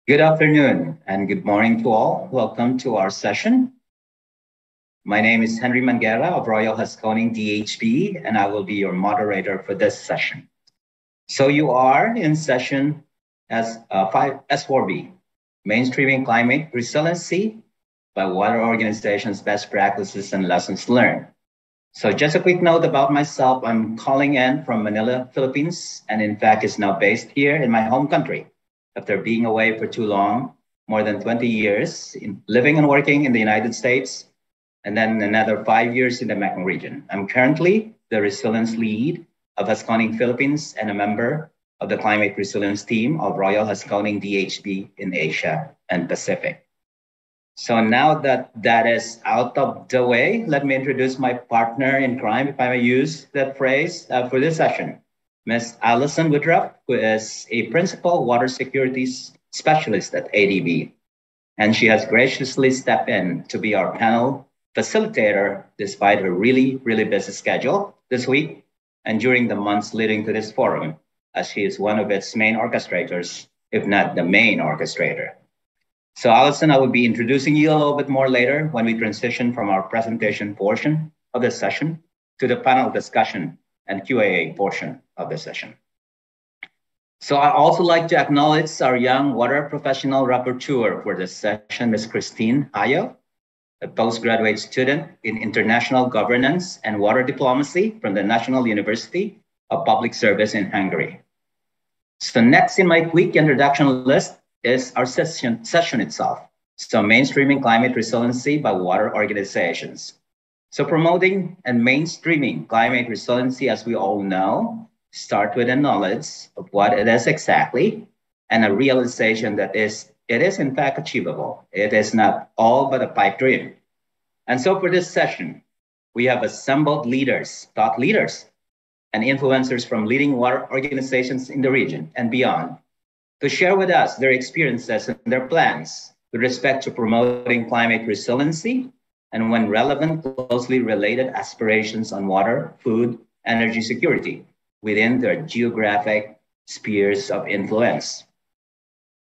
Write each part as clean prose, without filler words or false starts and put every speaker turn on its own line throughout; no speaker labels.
Good afternoon and good morning to all. Welcome to our session. My name is Henry Manguera of Royal Haskoning DHV, and I will be your moderator for this session. So you are in session S4B, Mainstreaming Climate Resiliency by Water Organizations Best Practices and Lessons Learned. So just a quick note about myself. I'm calling in from Manila, Philippines, and in fact is now based here in my home country after being away for too long, more than 20 years, living and working in the United States, and then another 5 years in the Mekong region. I'm currently the resilience lead of Haskoning Philippines and a member of the climate resilience team of Royal Haskoning DHV in Asia and Pacific. So now that that is out of the way, let me introduce my partner in crime, if I may use that phrase, for this session. Ms. Alison Woodruff, who is a principal water security specialist at ADB. And she has graciously stepped in to be our panel facilitator despite her really, really busy schedule this week and during the months leading to this forum, as she is one of its main orchestrators, if not the main orchestrator. So Alison, I will be introducing you a little bit more later when we transition from our presentation portion of the session to the panel discussion and Q&A portion of the session. So I also like to acknowledge our young water professional rapporteur for this session, Ms. Christine Ayo, a postgraduate student in international governance and water diplomacy from the National University of Public Service in Hungary. So next in my quick introduction list is our session itself. So mainstreaming climate resiliency by water organizations. So promoting and mainstreaming climate resiliency, as we all know, start with a knowledge of what it is exactly and a realization that it is in fact achievable. It is not all but a pipe dream. And so for this session, we have assembled leaders, thought leaders, and influencers from leading water organizations in the region and beyond to share with us their experiences and their plans with respect to promoting climate resiliency and when relevant, closely related aspirations on water, food, energy security within their geographic spheres of influence.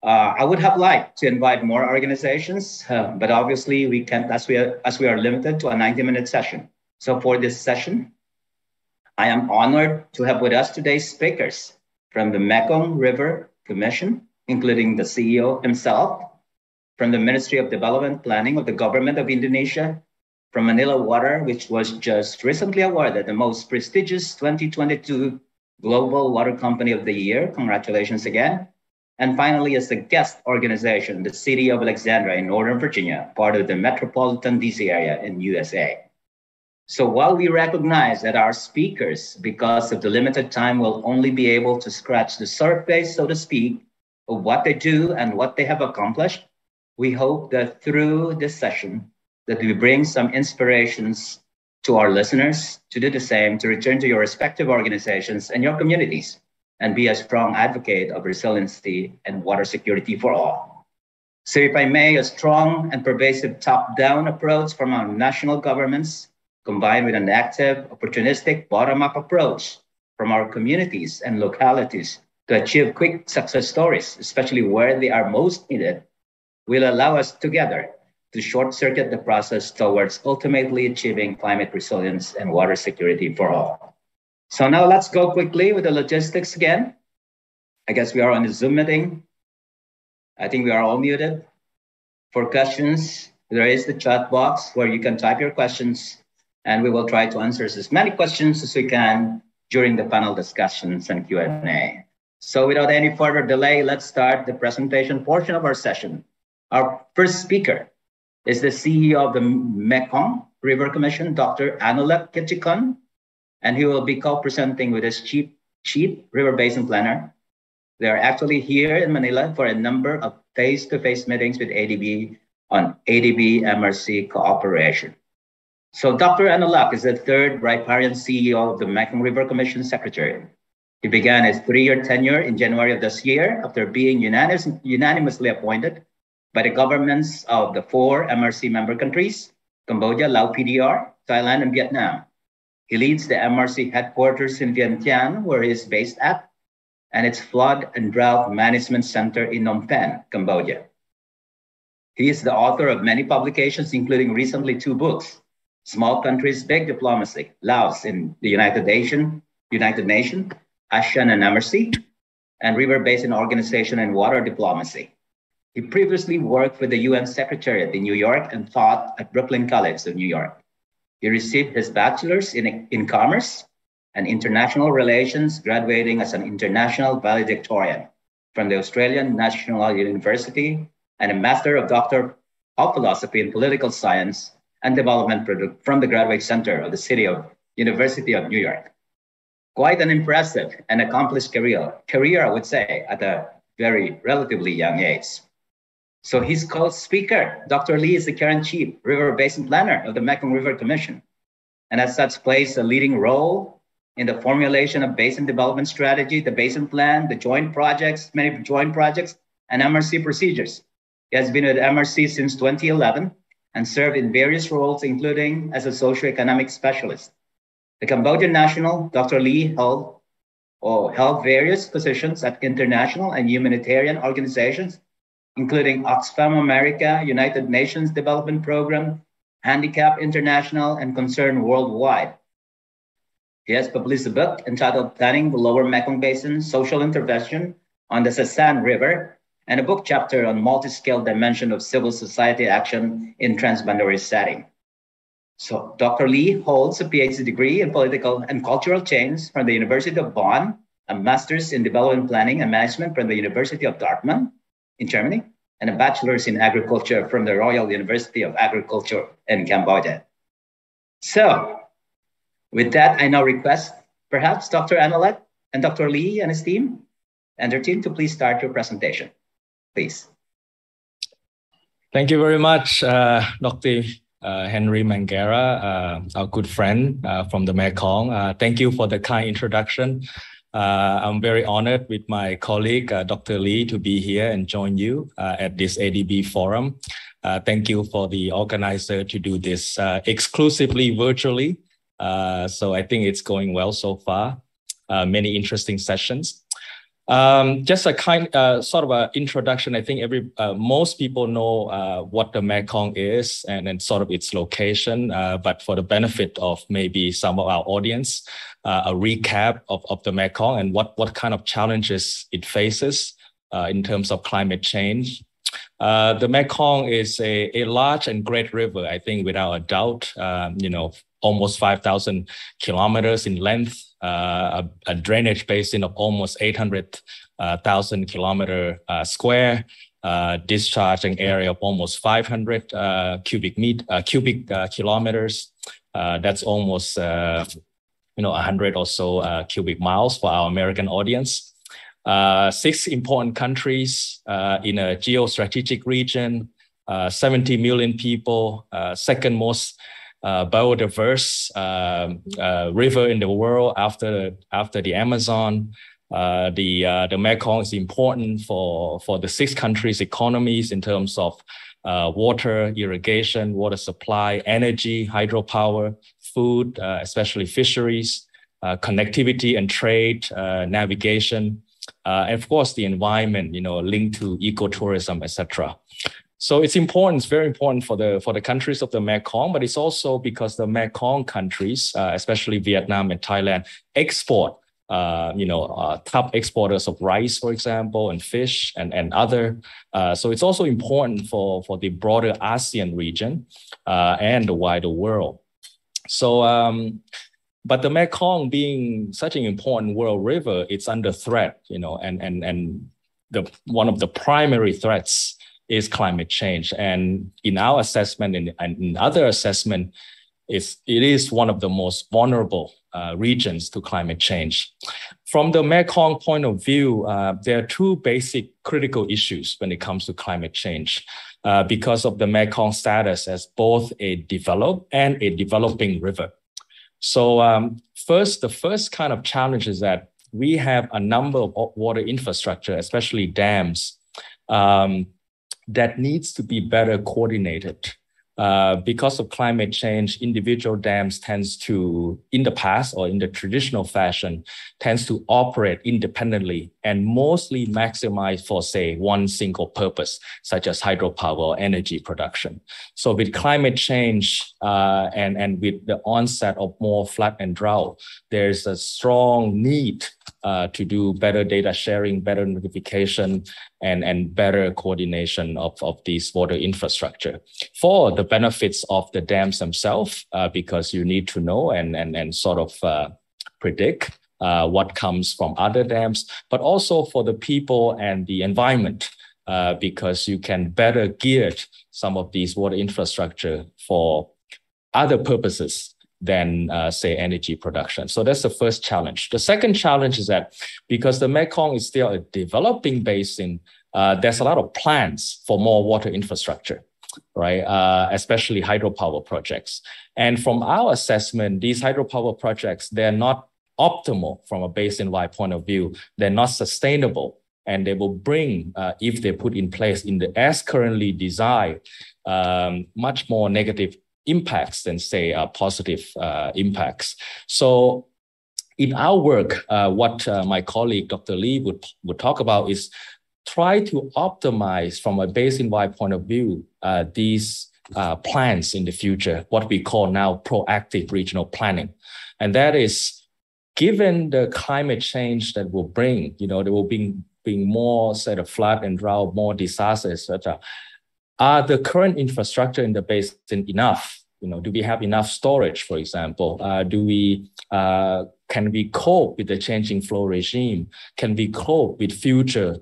I would have liked to invite more organizations, but obviously we can't as we are limited to a 90-minute session. So for this session, I am honored to have with us today's speakers from the Mekong River Commission, including the CEO himself, from the Ministry of Development Planning of the Government of Indonesia, from Manila Water, which was just recently awarded the most prestigious 2022 Global Water Company of the Year. Congratulations again. And finally, as a guest organization, the City of Alexandria in Northern Virginia, part of the metropolitan DC area in USA. So while we recognize that our speakers, because of the limited time, will only be able to scratch the surface, so to speak, of what they do and what they have accomplished, we hope that through this session, that we bring some inspirations to our listeners to do the same, to return to your respective organizations and your communities, and be a strong advocate of resiliency and water security for all. So if I may, a strong and pervasive top-down approach from our national governments, combined with an active, opportunistic, bottom-up approach from our communities and localities to achieve quick success stories, especially where they are most needed, will allow us together to short-circuit the process towards ultimately achieving climate resilience and water security for all. So now let's go quickly with the logistics again. I guess we are on the Zoom meeting. I think we are all muted. For questions, there is the chat box where you can type your questions, and we will try to answer as many questions as we can during the panel discussions and Q&A. So without any further delay, let's start the presentation portion of our session. Our first speaker is the CEO of the Mekong River Commission, Dr. Anulak Kitchikon, and he will be co-presenting with his chief river basin planner. They are actually here in Manila for a number of face-to-face meetings with ADB on ADB MRC cooperation. So Dr. Anulak is the third riparian CEO of the Mekong River Commission Secretary. He began his 3-year tenure in January of this year after being unanimously appointed by the governments of the 4 MRC member countries, Cambodia, Laos PDR, Thailand, and Vietnam. He leads the MRC headquarters in Vientiane, where he is based at, and its Flood and Drought Management Center in Phnom Penh, Cambodia. He is the author of many publications, including recently 2 books, Small Countries, Big Diplomacy, Laos in the United Nations, ASEAN and MRC, and River Basin Organization and Water Diplomacy. He previously worked with the UN Secretariat in New York and taught at Brooklyn College of New York. He received his bachelor's in commerce and international relations, graduating as an international valedictorian from the Australian National University, and a Master of Doctor of Philosophy in Political Science and Development from the Graduate Center of the University of New York. Quite an impressive and accomplished career, I would say, at a very relatively young age. So his co-speaker, Dr. Lee, is the current Chief River Basin Planner of the Mekong River Commission, and as such plays a leading role in the formulation of basin development strategy, the basin plan, the many joint projects, and MRC procedures. He has been with MRC since 2011 and served in various roles, including as a socioeconomic specialist. The Cambodian national, Dr. Lee, held various positions at international and humanitarian organizations, including Oxfam America, United Nations Development Program, Handicap International, and Concern Worldwide. He has published a book entitled Planning the Lower Mekong Basin, Social Intervention on the Sasan River, and a book chapter on multi-scale dimension of civil society action in transboundary setting. So Dr. Lee holds a PhD degree in political and cultural change from the University of Bonn, a master's in development planning and management from the University of Dortmund in Germany, and a bachelor's in agriculture from the Royal University of Agriculture in Cambodia. So with that, I now request perhaps Dr. Annalette and Dr. Lee and his team and their team to please start your presentation. Please.
Thank you very much, Dr. Henry Mangera, our good friend from the Mekong. Thank you for the kind introduction. I'm very honored with my colleague, Dr. Lee, to be here and join you at this ADB forum. Thank you for the organizer to do this exclusively virtually. So I think it's going well so far. Many interesting sessions. Just a sort of an introduction. I think most people know what the Mekong is and sort of its location. But for the benefit of maybe some of our audience, a recap of the Mekong and what kind of challenges it faces in terms of climate change. The Mekong is a large and great river, I think, without a doubt. Almost 5,000 kilometers in length. A drainage basin of almost 800,000 kilometer square, discharging area of almost 500 cubic kilometers. That's almost 100 or so cubic miles for our American audience. 6 important countries in a geostrategic region, 70 million people, second most biodiverse river in the world after the Amazon. The Mekong is important for the 6 countries' economies in terms of water, irrigation, water supply, energy, hydropower, food, especially fisheries, connectivity and trade, navigation, and of course the environment, linked to ecotourism, etc. So it's important. It's very important for the countries of the Mekong, but it's also because the Mekong countries, especially Vietnam and Thailand, export, top exporters of rice, for example, and fish and other. So it's also important for the broader ASEAN region and the wider world. So, but the Mekong being such an important world river, it's under threat, and one of the primary threats is climate change. And in our assessment and in other assessment, it is one of the most vulnerable regions to climate change. From the Mekong point of view, there are 2 basic critical issues when it comes to climate change because of the Mekong status as both a developed and a developing river. So the first kind of challenge is that we have a number of water infrastructure, especially dams, that needs to be better coordinated. Because of climate change, individual dams tends to, in the past or in the traditional fashion, tends to operate independently and mostly maximized for, say, one single purpose, such as hydropower or energy production. So with climate change and with the onset of more flood and drought, there's a strong need to do better data sharing, better notification, and better coordination of these water infrastructure for the benefits of the dams themselves, because you need to know and sort of predict what comes from other dams, but also for the people and the environment, because you can better gear some of these water infrastructure for other purposes than, say, energy production. So that's the first challenge. The second challenge is that because the Mekong is still a developing basin, there's a lot of plans for more water infrastructure, right? Especially hydropower projects. And from our assessment, these hydropower projects, they're not optimal from a basin-wide point of view. They're not sustainable, and they will bring, if they put in place in the as currently designed, much more negative impacts than, say, positive impacts. So in our work, what my colleague, Dr. Lee, would talk about is try to optimize from a basin-wide point of view these plans in the future, what we call now proactive regional planning. And that is, given the climate change that will bring, there will be more, say, the flood and drought, more disasters, etc. Are the current infrastructure in the basin enough? Do we have enough storage, for example? Can we cope with the changing flow regime? Can we cope with future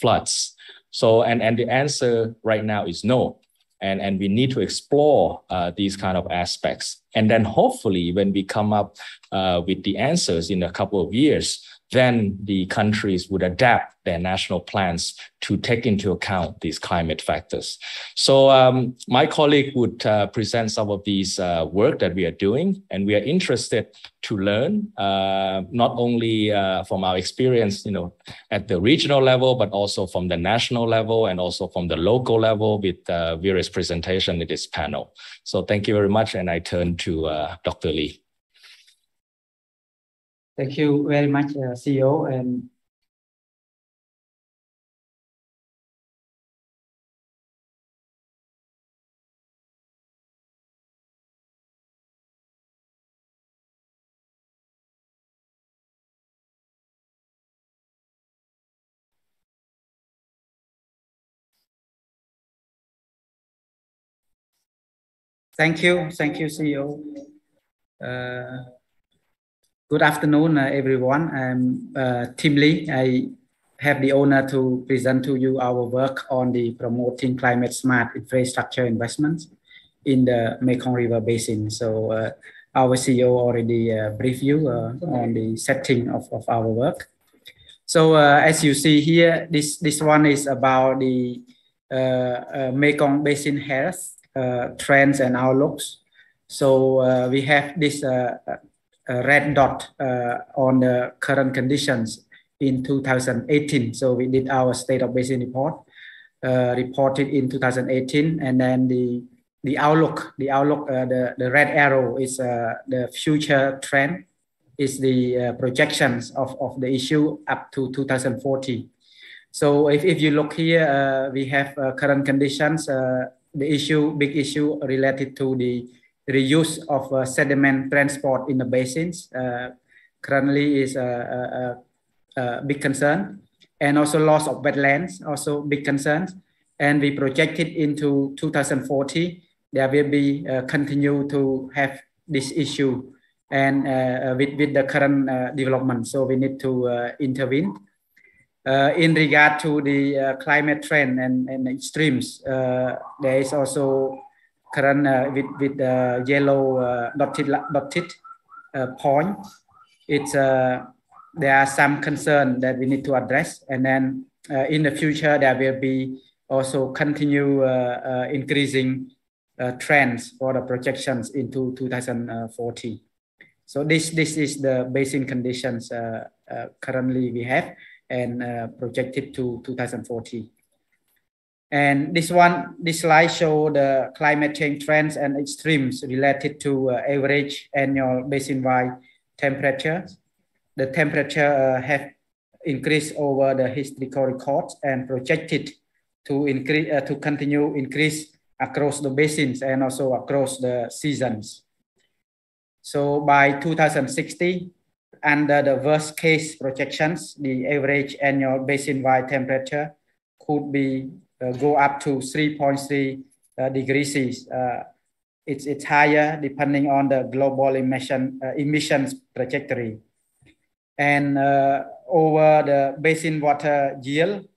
floods? So, and the answer right now is no. And we need to explore these kind of aspects. And then hopefully when we come up with the answers in a couple of years, then the countries would adapt their national plans to take into account these climate factors. So my colleague would present some of these work that we are doing, and we are interested to learn not only from our experience, at the regional level, but also from the national level and also from the local level with various presentations in this panel. So thank you very much, and I turn to Dr. Lee.
Thank you very much, CEO. And thank you, CEO. Good afternoon, everyone. I'm Tim Lee. I have the honor to present to you our work on the promoting climate smart infrastructure investments in the Mekong River Basin. So our CEO already briefed you on the setting of our work. So as you see here, this one is about the Mekong Basin health trends and outlooks. So we have this red dot on the current conditions in 2018. So we did our state of basin report, reported in 2018, and then the outlook, the red arrow is the future trend, is the projections of the issue up to 2040. So if you look here, we have current conditions. The big issue related to the reuse of sediment transport in the basins currently is a big concern, and also loss of wetlands, also big concerns. And we projected into 2040, there will be continue to have this issue, and with the current development. So we need to intervene. In regard to the climate trend and extremes, there is also current with the yellow dotted point. It's there are some concern that we need to address, and then in the future there will be also continue increasing trends for the projections into 2040. So this is the basin conditions currently we have and projected to 2040. And this slide show the climate change trends and extremes related to average annual basin-wide temperatures. the temperature have increased over the historical records and projected to increase to continue increase across the basins and also across the seasons. So by 2060, under the worst case projections, the average annual basin-wide temperature could be go up to 3.3 degrees Celsius. It's higher depending on the global emissions trajectory. And over the basin water yield,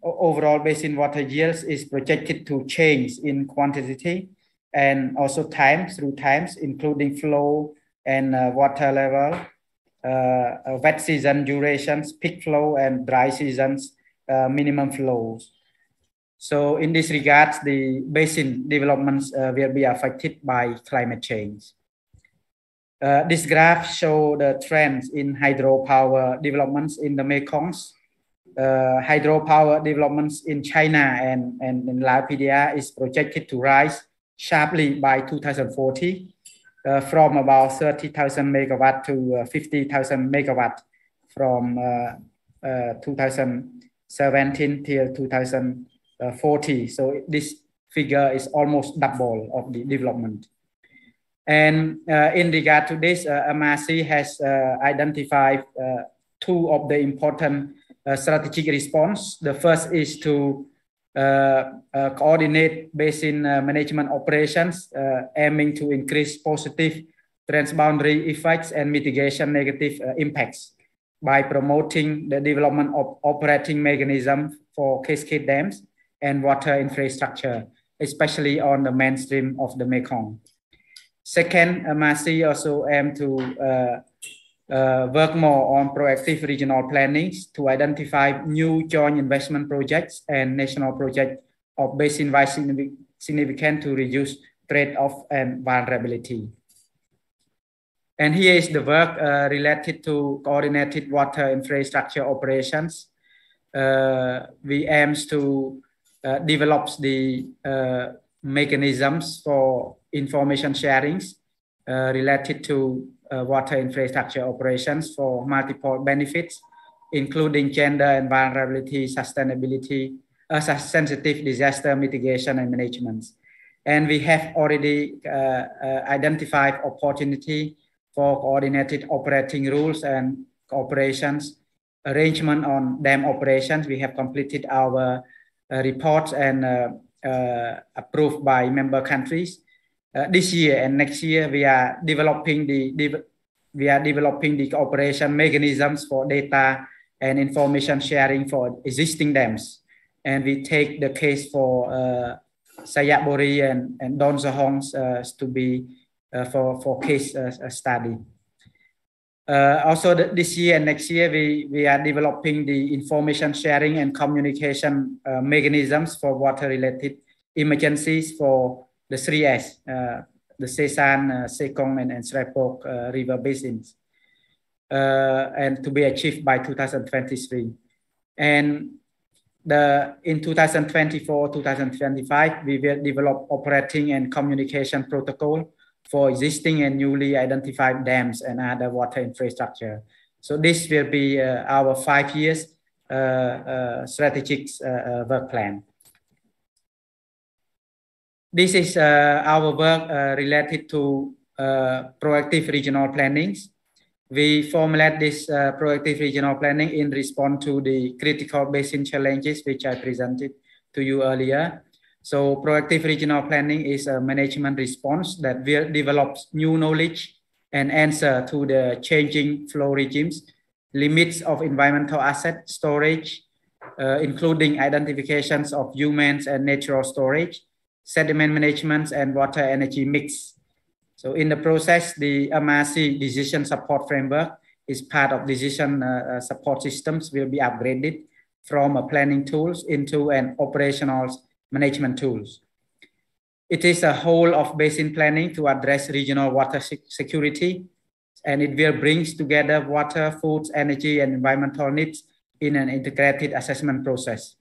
overall basin water yields is projected to change in quantity and also through times, including flow and water level, wet season durations, peak flow, and dry seasons, minimum flows. So in this regard, the basin developments will be affected by climate change. This graph shows the trends in hydropower developments in the Mekongs. Hydropower developments in China and in Lapidia is projected to rise sharply by 2040 from about 30,000 megawatt to 50,000 megawatt from 2017 till 2040. So this figure is almost double of the development. And in regard to this, MRC has identified two of the important strategic response. The first is to coordinate basin management operations, aiming to increase positive transboundary effects and mitigation negative impacts by promoting the development of operating mechanisms for cascade dams and water infrastructure, especially on the mainstream of the Mekong. Second, MRC also aims to work more on proactive regional planning to identify new joint investment projects and national projects of basin-wide significance to reduce trade-off and vulnerability. And here is the work related to coordinated water infrastructure operations. We aim to develop the mechanisms for information sharings related to water infrastructure operations for multiple benefits, including gender and vulnerability, sustainability, sensitive disaster mitigation and management. And we have already identified opportunity for coordinated operating rules and cooperations, arrangement on dam operations. We have completed our reports and approved by member countries. This year and next year, we are developing the cooperation mechanisms for data and information sharing for existing dams. And we take the case for Sayakbori and Don Sahongs to be for case study. Also this year and next year, we are developing the information sharing and communication mechanisms for water-related emergencies for the 3S, the Sesan, Sekong, and Srepok river basins, and to be achieved by 2023. And in 2024-2025, we will develop operating and communication protocol for existing and newly identified dams and other water infrastructure. So this will be our 5 years strategic work plan. This is our work related to proactive regional plannings. We formulate this proactive regional planning in response to the critical basin challenges which I presented to you earlier. So proactive regional planning is a management response that will develop new knowledge and answer to the changing flow regimes, limits of environmental asset storage, including identifications of humans and natural storage, sediment management, and water energy mix. So in the process, the MRC decision support framework is part of decision support systems will be upgraded from a planning tools into an operational management tools. It is a whole of basin planning to address regional water security, and it will bring together water, foods, energy, and environmental needs in an integrated assessment process.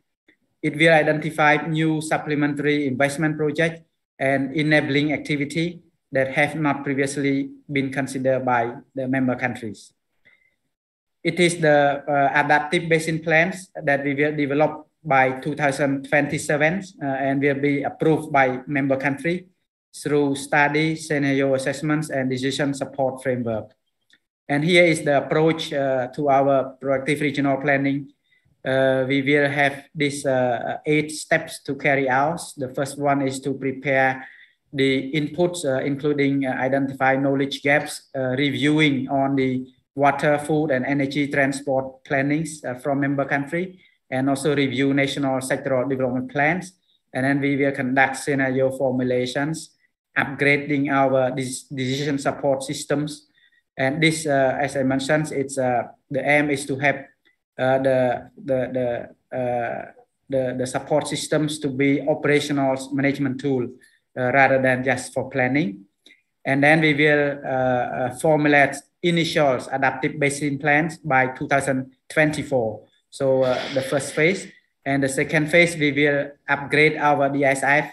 It will identify new supplementary investment projects and enabling activity that have not previously been considered by the member countries. It is the adaptive basin plans that we will develop by 2027 and will be approved by member country through study, scenario assessments, and decision support framework. And here is the approach to our proactive regional planning. We will have these 8 steps to carry out. The first one is to prepare the inputs, including identify knowledge gaps, reviewing on the water, food, and energy transport plannings from member country, and also review national sectoral development plans. And then we will conduct scenario formulations, upgrading our decision support systems. And this, as I mentioned, it's the aim is to have the support systems to be operational management tool rather than just for planning. And then we will formulate initial adaptive basin plans by 2024. So the first phase. And the second phase, we will upgrade our DSIF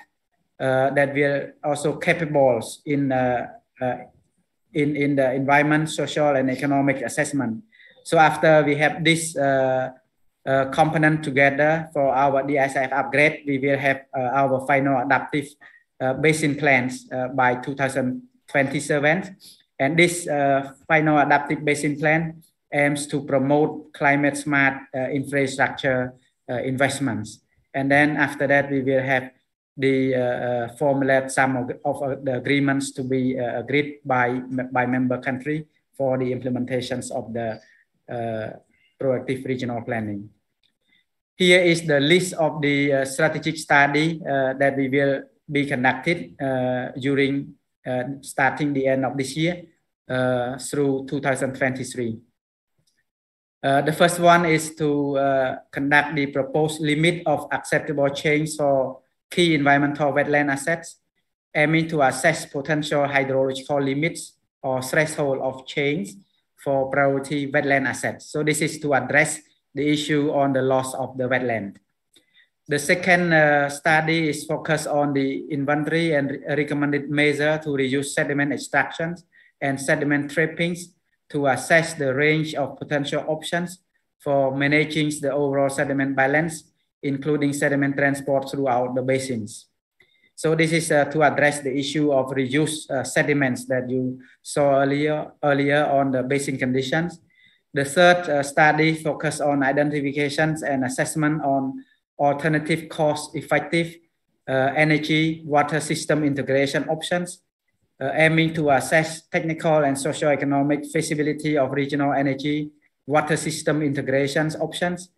that will also capable in the environment, social, and economic assessment. So after we have this component together for our DSIF upgrade, we will have our final adaptive basin plans by 2027. And this final adaptive basin plan aims to promote climate smart infrastructure investments. And then after that, we will have the formulate some of the agreements to be agreed by member country for the implementations of the proactive regional planning. Here is the list of the strategic study that we will be conducted during starting the end of this year through 2023. The first one is to conduct the proposed limit of acceptable change for key environmental wetland assets, aiming to assess potential hydrological limits or threshold of change for priority wetland assets. So this is to address the issue on the loss of the wetland. The second study is focused on the inventory and recommended measure to reduce sediment extractions and sediment trappings to assess the range of potential options for managing the overall sediment balance, including sediment transport throughout the basins. So this is to address the issue of reduced sediments that you saw earlier on the basin conditions. The third study focused on identifications and assessment on alternative cost-effective energy water system integration options, aiming to assess technical and socio-economic feasibility of regional energy water system integrations options,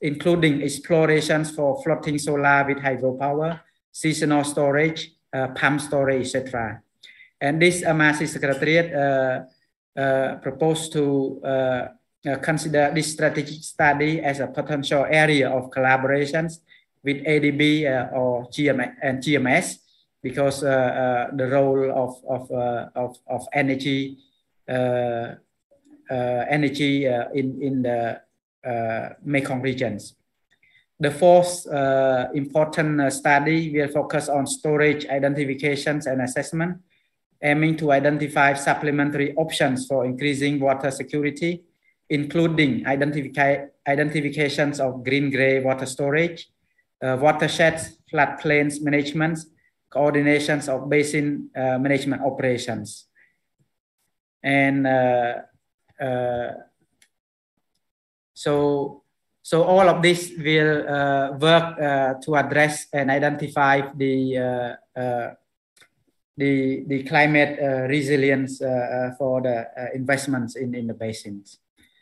including explorations for floating solar with hydropower, seasonal storage, pump storage, etc. And this MRC Secretariat proposed to consider this strategic study as a potential area of collaborations with ADB or GMS, because the role of energy in the Mekong regions. The fourth important study will focus on storage identifications and assessment, aiming to identify supplementary options for increasing water security, including identifications of green-gray water storage, watersheds, floodplains management, coordinations of basin management operations. And so all of this will work to address and identify the climate resilience for the investments in the basins.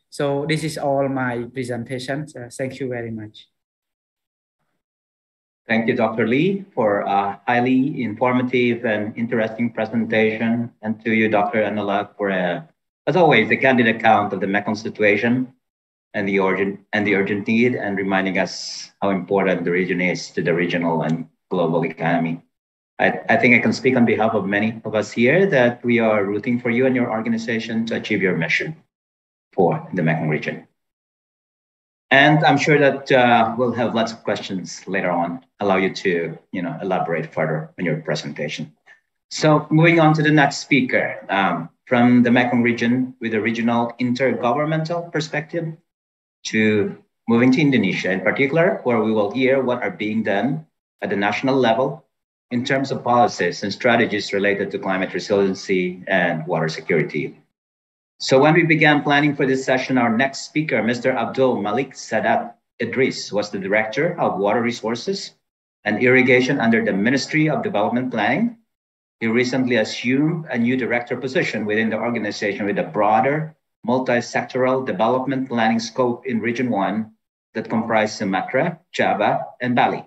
So this is all my presentations. Thank you very much.
Thank you, Dr. Lee, for a highly informative and interesting presentation. And to you, Dr. Anala, for, as always, a candid account of the Mekong situation and the urgent need, and reminding us how important the region is to the regional and global economy. I think I can speak on behalf of many of us here that we are rooting for you and your organization to achieve your mission for the Mekong region. And I'm sure that we'll have lots of questions later on, allow you to elaborate further on your presentation. So moving on to the next speaker. from the Mekong region with a regional intergovernmental perspective to moving to Indonesia in particular, where we will hear what are being done at the national level in terms of policies and strategies related to climate resiliency and water security. So when we began planning for this session, our next speaker, Mr. Abdul Malik Sadat Idris, was the Director of Water Resources and Irrigation under the Ministry of Development Planning. He recently assumed a new director position within the organization with a broader multi-sectoral development planning scope in Region 1 that comprised Sumatra, Java, and Bali.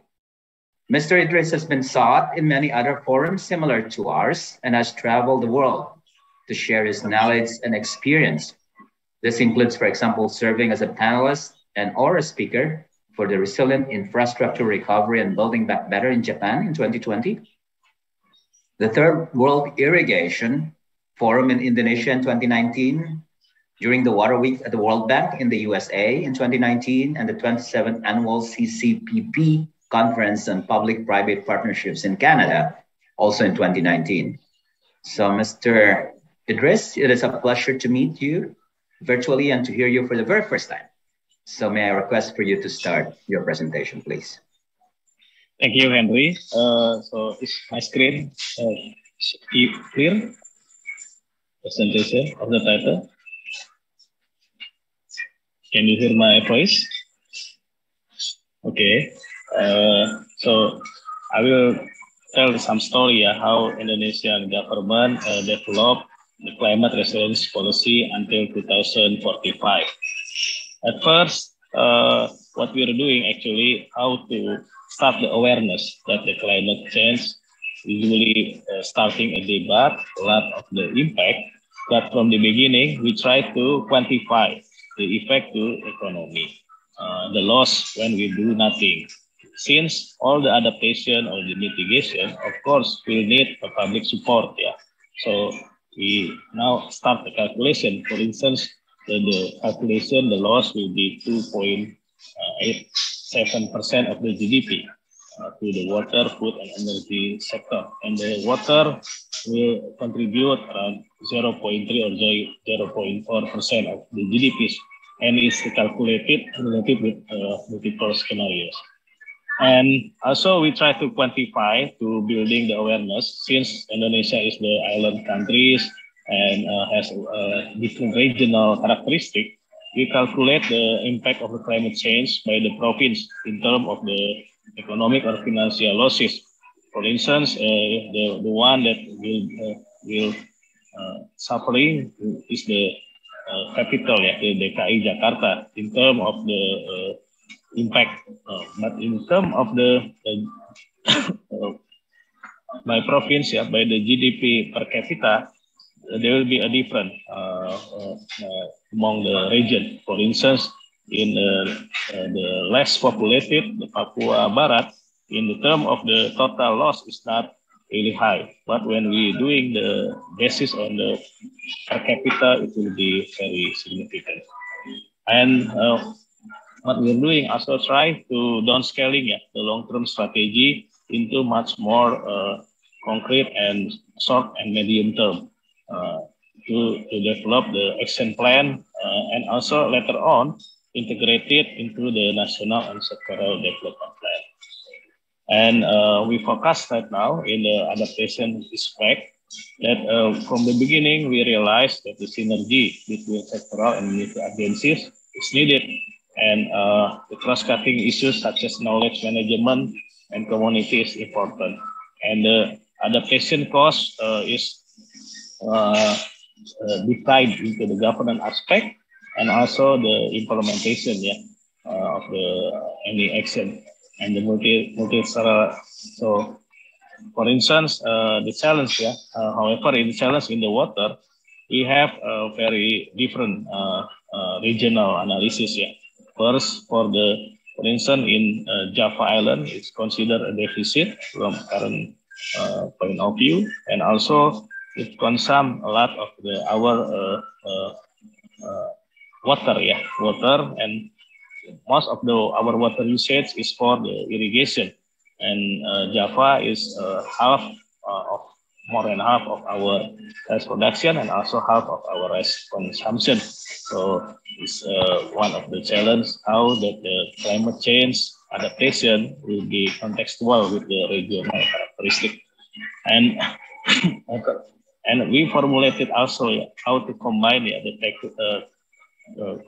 Mr. Idris has been sought in many other forums similar to ours and has traveled the world to share his knowledge and experience. This includes, for example, serving as a panelist and or a speaker for the Resilient Infrastructure Recovery and Building Back Better in Japan in 2020, the Third World Irrigation Forum in Indonesia in 2019, during the Water Week at the World Bank in the USA in 2019, and the 27th Annual CCPP Conference on Public-Private Partnerships in Canada, also in 2019. So, Mr. Idris, it is a pleasure to meet you virtually and to hear you for the very first time. So may I request for you to start your presentation, please?
Thank you, Henry. So is my screen clear? Presentation of the title. Can you hear my voice? Okay. So I will tell some story how Indonesian government developed the climate resilience policy until 2045. At first, what we are doing actually, how to start the awareness that the climate change usually starting a debate, a lot of the impact, but from the beginning, we try to quantify the effect to economy, the loss when we do nothing. Since all the adaptation or the mitigation, of course, will need a public support. Yeah. So we now start the calculation. For instance, the calculation, the loss will be 2.87% of the GDP to the water, food, and energy sector. And the water will contribute around 0.3 or 0.4% of the GDP, and is calculated related with multiple scenarios. And also we try to quantify to building the awareness, since Indonesia is the island countries and has different regional characteristics. We calculate the impact of the climate change by the province in terms of the economic or financial losses. For instance, the one that will suffering is the capital, the DKI Jakarta, in terms of the impact. But in terms of the by province, by the GDP per capita, there will be a difference among the region. For instance, in the less populated, the Papua Barat, in the term of the total loss is not really high. But when we doing the basis on the per capita, it will be very significant. And what we're doing also try to downscaling the long-term strategy into much more concrete and short and medium term to develop the action plan and also later on integrated into the national and sectoral development plan. And we focus right now in the adaptation aspect that from the beginning we realized that the synergy between sectoral and military agencies is needed, and the cross-cutting issues such as knowledge management and community is important. And the adaptation cost is divided into the governance aspect and also the implementation of the any action and the multi-sectoral. So, for instance, the challenge, however, in the challenge in the water, we have a very different regional analysis. First, for instance, in Java Island, it's considered a deficit from current point of view, and also it consumes a lot of our water, and most of our water usage is for the irrigation, and Java is half of more than half of our rice production and also half of our rice consumption. So it's one of the challenges how that the climate change adaptation will be contextual with the regional characteristic. And and we formulated also how to combine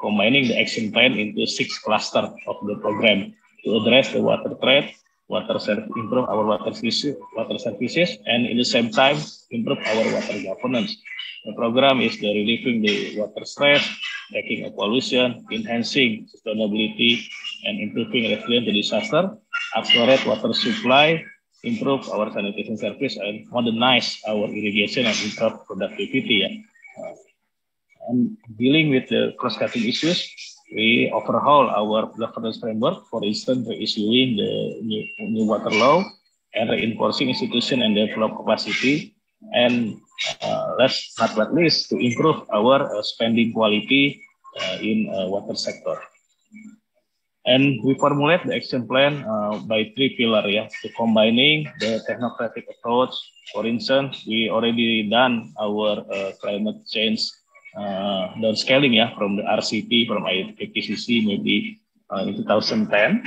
combining the action plan into 6 clusters of the program to address the water threat, improve our water services, and in the same time improve our water governance. The program is the relieving the water stress, tackling pollution, enhancing sustainability, and improving resilience to disaster, accelerate water supply, improve our sanitation service, and modernize our irrigation and improve productivity. And dealing with the cross-cutting issues, we overhaul our governance framework, for instance, issuing the new water law and reinforcing institution and develop capacity. And last but not least, to improve our spending quality in water sector. And we formulate the action plan by 3 pillars, to combining the technocratic approach. For instance, we already done our climate change downscaling from the RCP, from IPCC maybe in 2010,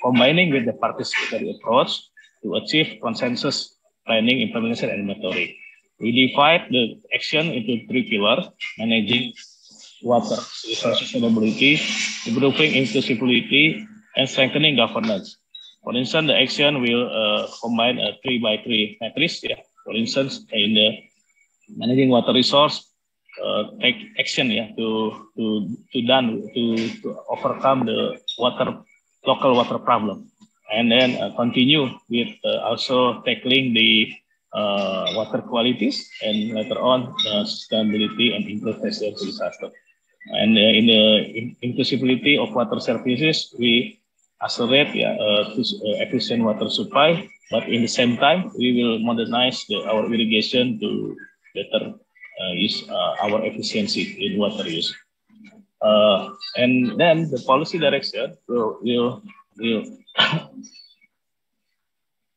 combining with the participatory approach to achieve consensus planning, implementation, and monitoring. We divide the action into 3 pillars: managing water sustainability, improving inclusivity, and strengthening governance. For instance, the action will combine a 3x3 matrix. For instance, in the managing water resource, take action to overcome the local water problem, and then continue with also tackling the water qualities, and later on sustainability and improve resilience to disaster. And in the inclusivity of water services, we accelerate efficient water supply, but in the same time we will modernize our irrigation to better use our efficiency in water use. And then the policy direction will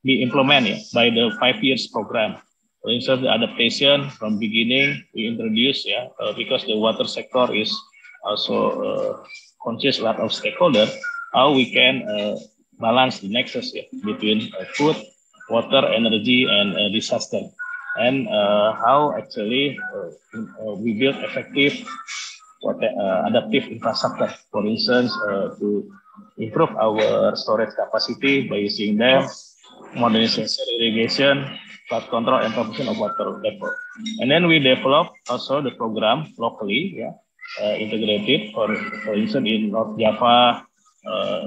be implemented by the 5 years program. For instance, the adaptation from beginning we introduce, because the water sector is also consist a lot of stakeholders, how we can balance the nexus between food, water, energy, and disaster. And how actually we build effective adaptive infrastructure, for instance, to improve our storage capacity by using them, modernization, irrigation, flood control, and provision of water level. And then we develop also the program locally, integrated, for instance, in North Java,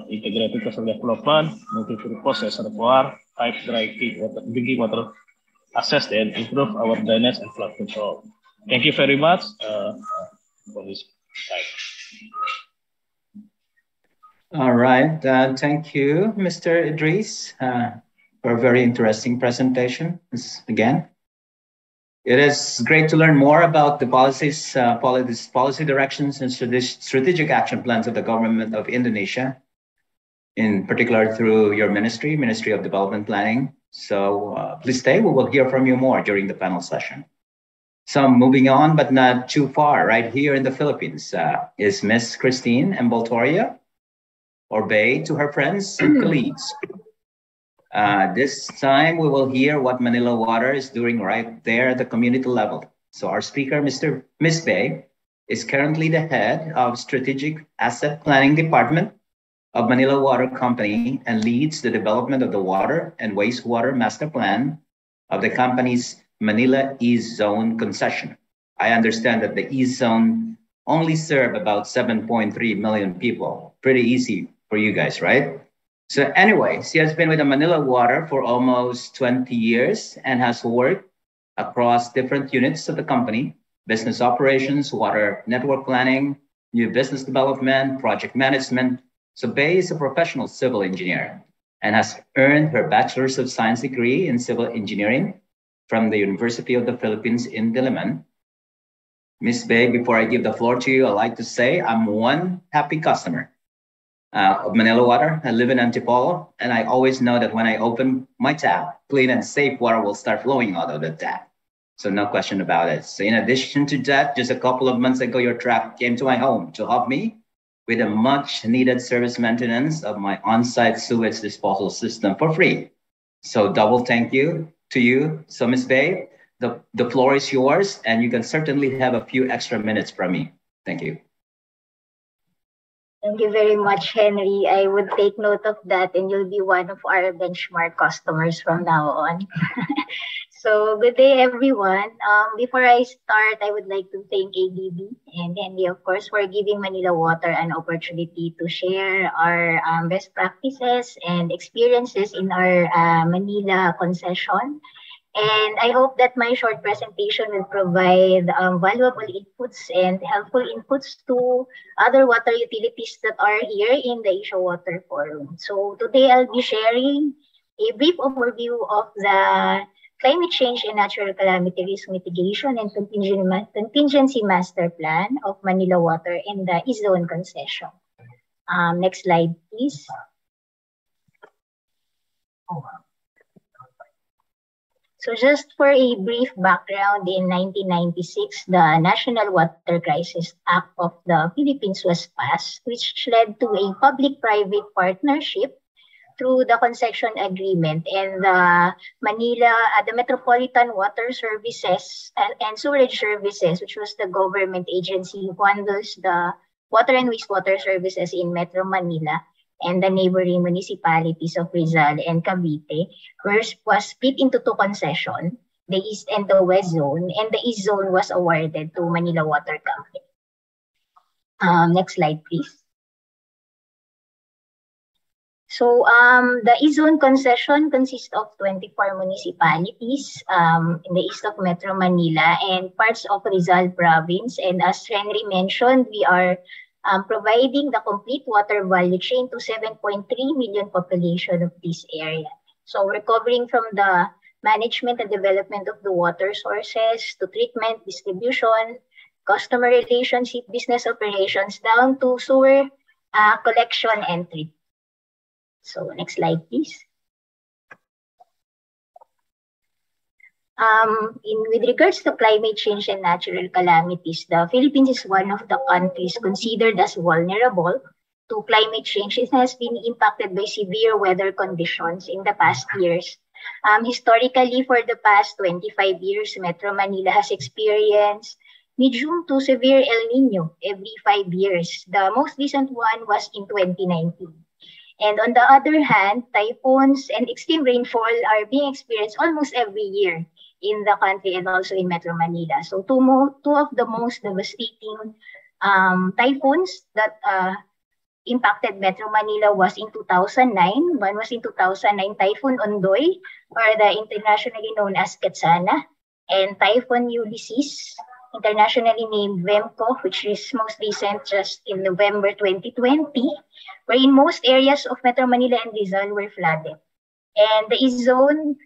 integrated coastal development, multi-purpose reservoir, pipe drinking water access, and improve our drainage and flood control. Thank you very much for this slide.
All right. Thank you, Mr. Idris, for a very interesting presentation. Again, it is great to learn more about the policies, policy directions, and strategic action plans of the government of Indonesia, in particular through your Ministry of Development Planning. So please stay. We will hear from you more during the panel session. So moving on, but not too far, right here in the Philippines, is Miss Christine Emboltoria, or Bay to her friends and colleagues. This time we will hear what Manila Water is doing right there at the community level. So our speaker, Miss Bay, is currently the head of Strategic Asset Planning Department of Manila Water Company and leads the development of the water and wastewater master plan of the company's Manila East Zone concession. I understand that the East Zone only serve about 7.3 million people. Pretty easy for you guys, right? So anyway, she has been with the Manila Water for almost 20 years and has worked across different units of the company: business operations, water network planning, new business development, project management. So Bay is a professional civil engineer and has earned her Bachelor's of Science degree in Civil Engineering from the University of the Philippines in Diliman. Miss Bay, before I give the floor to you, I'd like to say I'm one happy customer of Manila Water. I live in Antipolo, and I always know that when I open my tap, clean and safe water will start flowing out of the tap. So no question about it. So in addition to that, just a couple of months ago, your truck came to my home to help me with a much needed service maintenance of my on-site sewage disposal system for free. So double thank you to you. So Ms. Bay, the floor is yours, and you can certainly have a few extra minutes from me. Thank you.
Thank you very much, Henry. I would take note of that, and you'll be one of our benchmark customers from now on. So good day, everyone. Before I start, I would like to thank ADB and Henry, of course, for giving Manila Water an opportunity to share our best practices and experiences in our Manila concession. And I hope that my short presentation will provide valuable inputs and helpful inputs to other water utilities that are here in the Asia Water Forum. So today I'll be sharing a brief overview of the Climate Change and Natural Calamity Risk Mitigation and Contingency Master Plan of Manila Water in the East Zone concession. Next slide, please. So just for a brief background, in 1996, the National Water Crisis Act of the Philippines was passed, which led to a public-private partnership through the concession agreement, and the Metropolitan Water Services and Sewerage Services, which was the government agency who handles the water and wastewater services in Metro Manila and the neighboring municipalities of Rizal and Cavite, was split into two concessions, the East and the West Zone, and the East Zone was awarded to Manila Water Company. Next slide, please. So the East Zone concession consists of 24 municipalities in the east of Metro Manila and parts of Rizal province. And as Henry mentioned, we are providing the complete water value chain to 7.3 million population of this area. So we're covering from the management and development of the water sources to treatment, distribution, customer relationship, business operations, down to sewer collection and treatment. So next slide, please. With regards to climate change and natural calamities, the Philippines is one of the countries considered as vulnerable to climate change. It has been impacted by severe weather conditions in the past years. Historically, for the past 25 years, Metro Manila has experienced medium to severe El Nino every 5 years. The most recent one was in 2019. And on the other hand, typhoons and extreme rainfall are being experienced almost every year in the country and also in Metro Manila. So two of the most devastating typhoons that impacted Metro Manila was in 2009. One was in 2009, Typhoon Ondoy, or the internationally known as Ketsana, and Typhoon Ulysses, internationally named Vemco, which is most recent just in November 2020, wherein most areas of Metro Manila and Rizal were flooded. And the East Zone,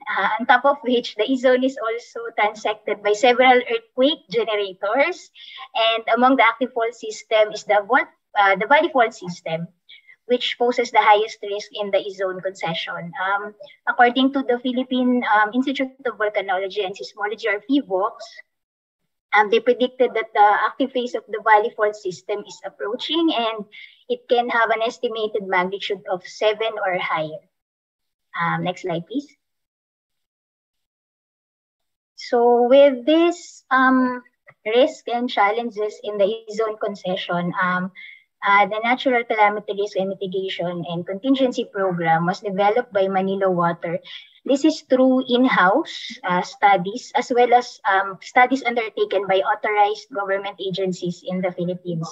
on top of which, the East Zone is also transected by several earthquake generators. And among the active fault system is the valley fault system, which poses the highest risk in the East Zone concession. According to the Philippine Institute of Volcanology and Seismology, or PHIVOLCS, they predicted that the active phase of the valley fault system is approaching, and it can have an estimated magnitude of 7 or higher. Next slide, please. So with this risk and challenges in the East Zone concession, the Natural Calamity Risk and Mitigation and Contingency Program was developed by Manila Water. This is through in-house studies, as well as studies undertaken by authorized government agencies in the Philippines.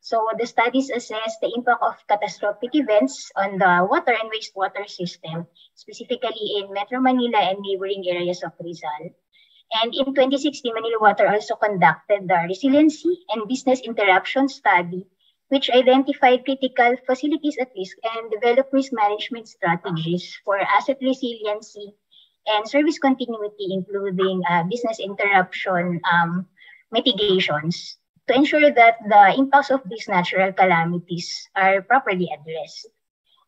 So the studies assess the impact of catastrophic events on the water and wastewater system, specifically in Metro Manila and neighboring areas of Rizal. And in 2016, Manila Water also conducted the Resiliency and Business Interruption Study, which identified critical facilities at risk and developed risk management strategies for asset resiliency and service continuity, including business interruption mitigations to ensure that the impacts of these natural calamities are properly addressed.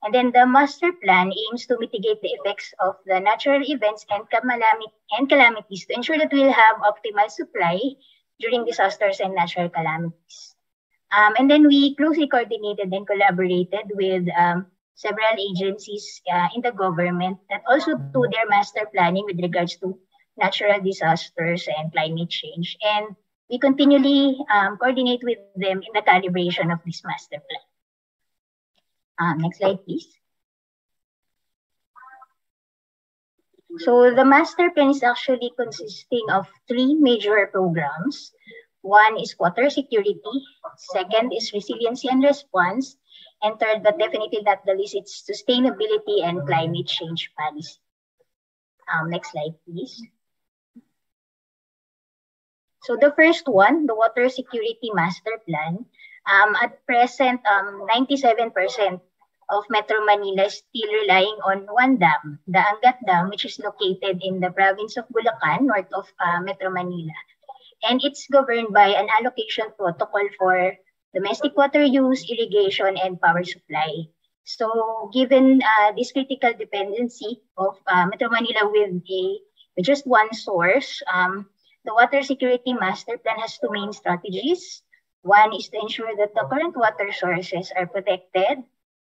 And then the master plan aims to mitigate the effects of the natural events and calamities to ensure that we'll have optimal supply during disasters and natural calamities. And then we closely coordinated and collaborated with several agencies in the government that also do their master planning with regards to natural disasters and climate change. And we continually coordinate with them in the calibration of this master plan. Next slide, please. So the master plan is actually consisting of 3 major programs. One is water security, second is resiliency and response, and third, but definitely not the least, it's sustainability and climate change policy. Next slide, please. So the first one, the water security master plan, at present, 97% of Metro Manila is still relying on one dam, the Angat Dam, which is located in the province of Bulacan, north of Metro Manila. And it's governed by an allocation protocol for domestic water use, irrigation, and power supply. So given this critical dependency of Metro Manila with just one source, the water security master plan has 2 main strategies. One is to ensure that the current water sources are protected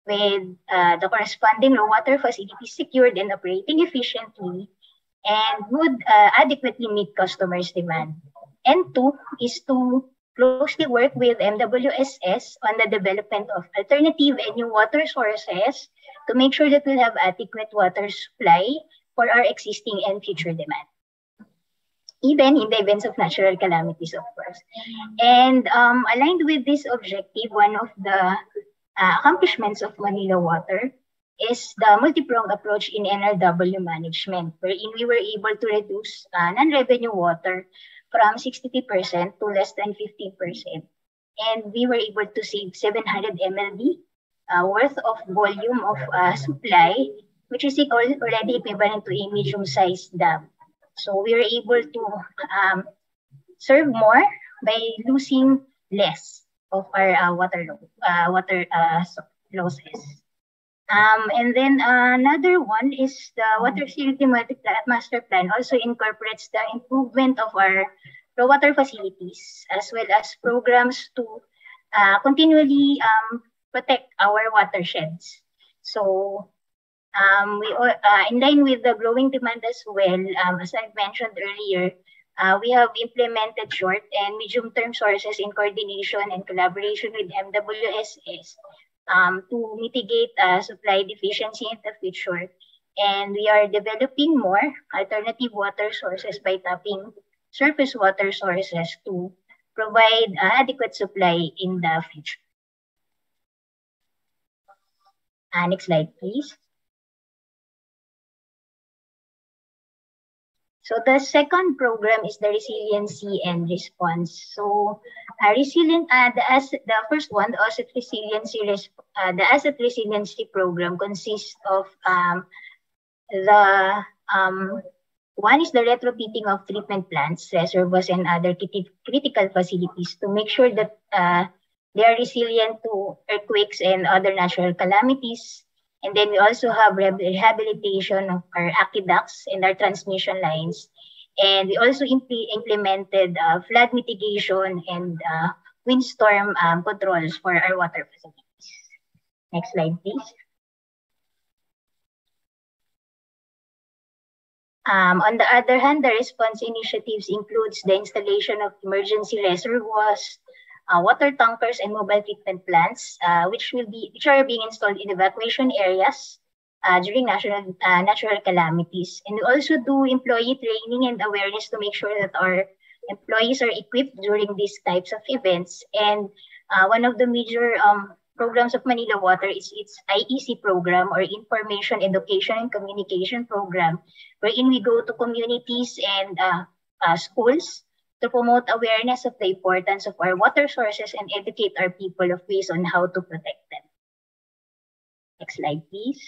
with the corresponding low water facilities secured and operating efficiently and would adequately meet customers' demand. And 2 is to closely work with MWSS on the development of alternative and new water sources to make sure that we'll have adequate water supply for our existing and future demand, even in the events of natural calamities, of course. And aligned with this objective, one of the accomplishments of Manila Water is the multi-pronged approach in NRW management, wherein we were able to reduce non-revenue water from 63% to less than 15%. And we were able to save 700 MLD worth of volume of supply, which is already equivalent to a medium-sized dam. So we were able to serve more by losing less of our water losses. And then another one is the water security master plan also incorporates the improvement of our raw water facilities as well as programs to continually protect our watersheds. So in line with the growing demand as well, as I mentioned earlier, we have implemented short and medium-term sources in coordination and collaboration with MWSS to mitigate supply deficiency in the future. And we are developing more alternative water sources by tapping surface water sources to provide adequate supply in the future. Next slide, please. So the second program is the resiliency and response. So the first one, the asset resiliency program consists of one is the retrofitting of treatment plants, reservoirs, and other critical facilities to make sure that they are resilient to earthquakes and other natural calamities. And then we also have rehabilitation of our aqueducts and our transmission lines. And we also implemented flood mitigation and windstorm controls for our water facilities. Next slide, please. On the other hand, the response initiatives includes the installation of emergency reservoirs, water tankers, and mobile treatment plants, which are being installed in evacuation areas during natural calamities. And we also do employee training and awareness to make sure that our employees are equipped during these types of events. And one of the major programs of Manila Water is its IEC program, or Information, Education, and Communication Program, wherein we go to communities and schools to promote awareness of the importance of our water sources and educate our people of ways on how to protect them. Next slide, please.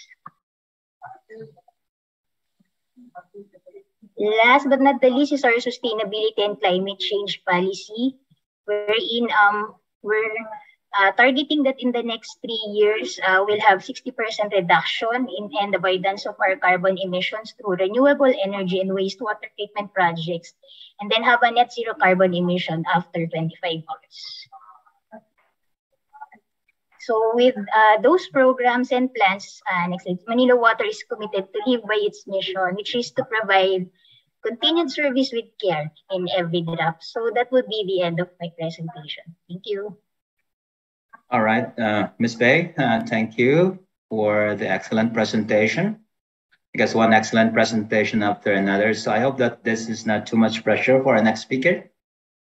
Last but not the least is our sustainability and climate change policy. wherein we're targeting that in the next 3 years, we'll have 60% reduction in the avoidance of our carbon emissions through renewable energy and wastewater treatment projects, and then have a net zero carbon emission after 25 years. So with those programs and plans, Manila Water is committed to live by its mission, which is to provide continued service with care in every drop. So that would be the end of my presentation. Thank you.
All right, Ms. Bay, thank you for the excellent presentation. I guess one excellent presentation after another. So I hope that this is not too much pressure for our next speaker,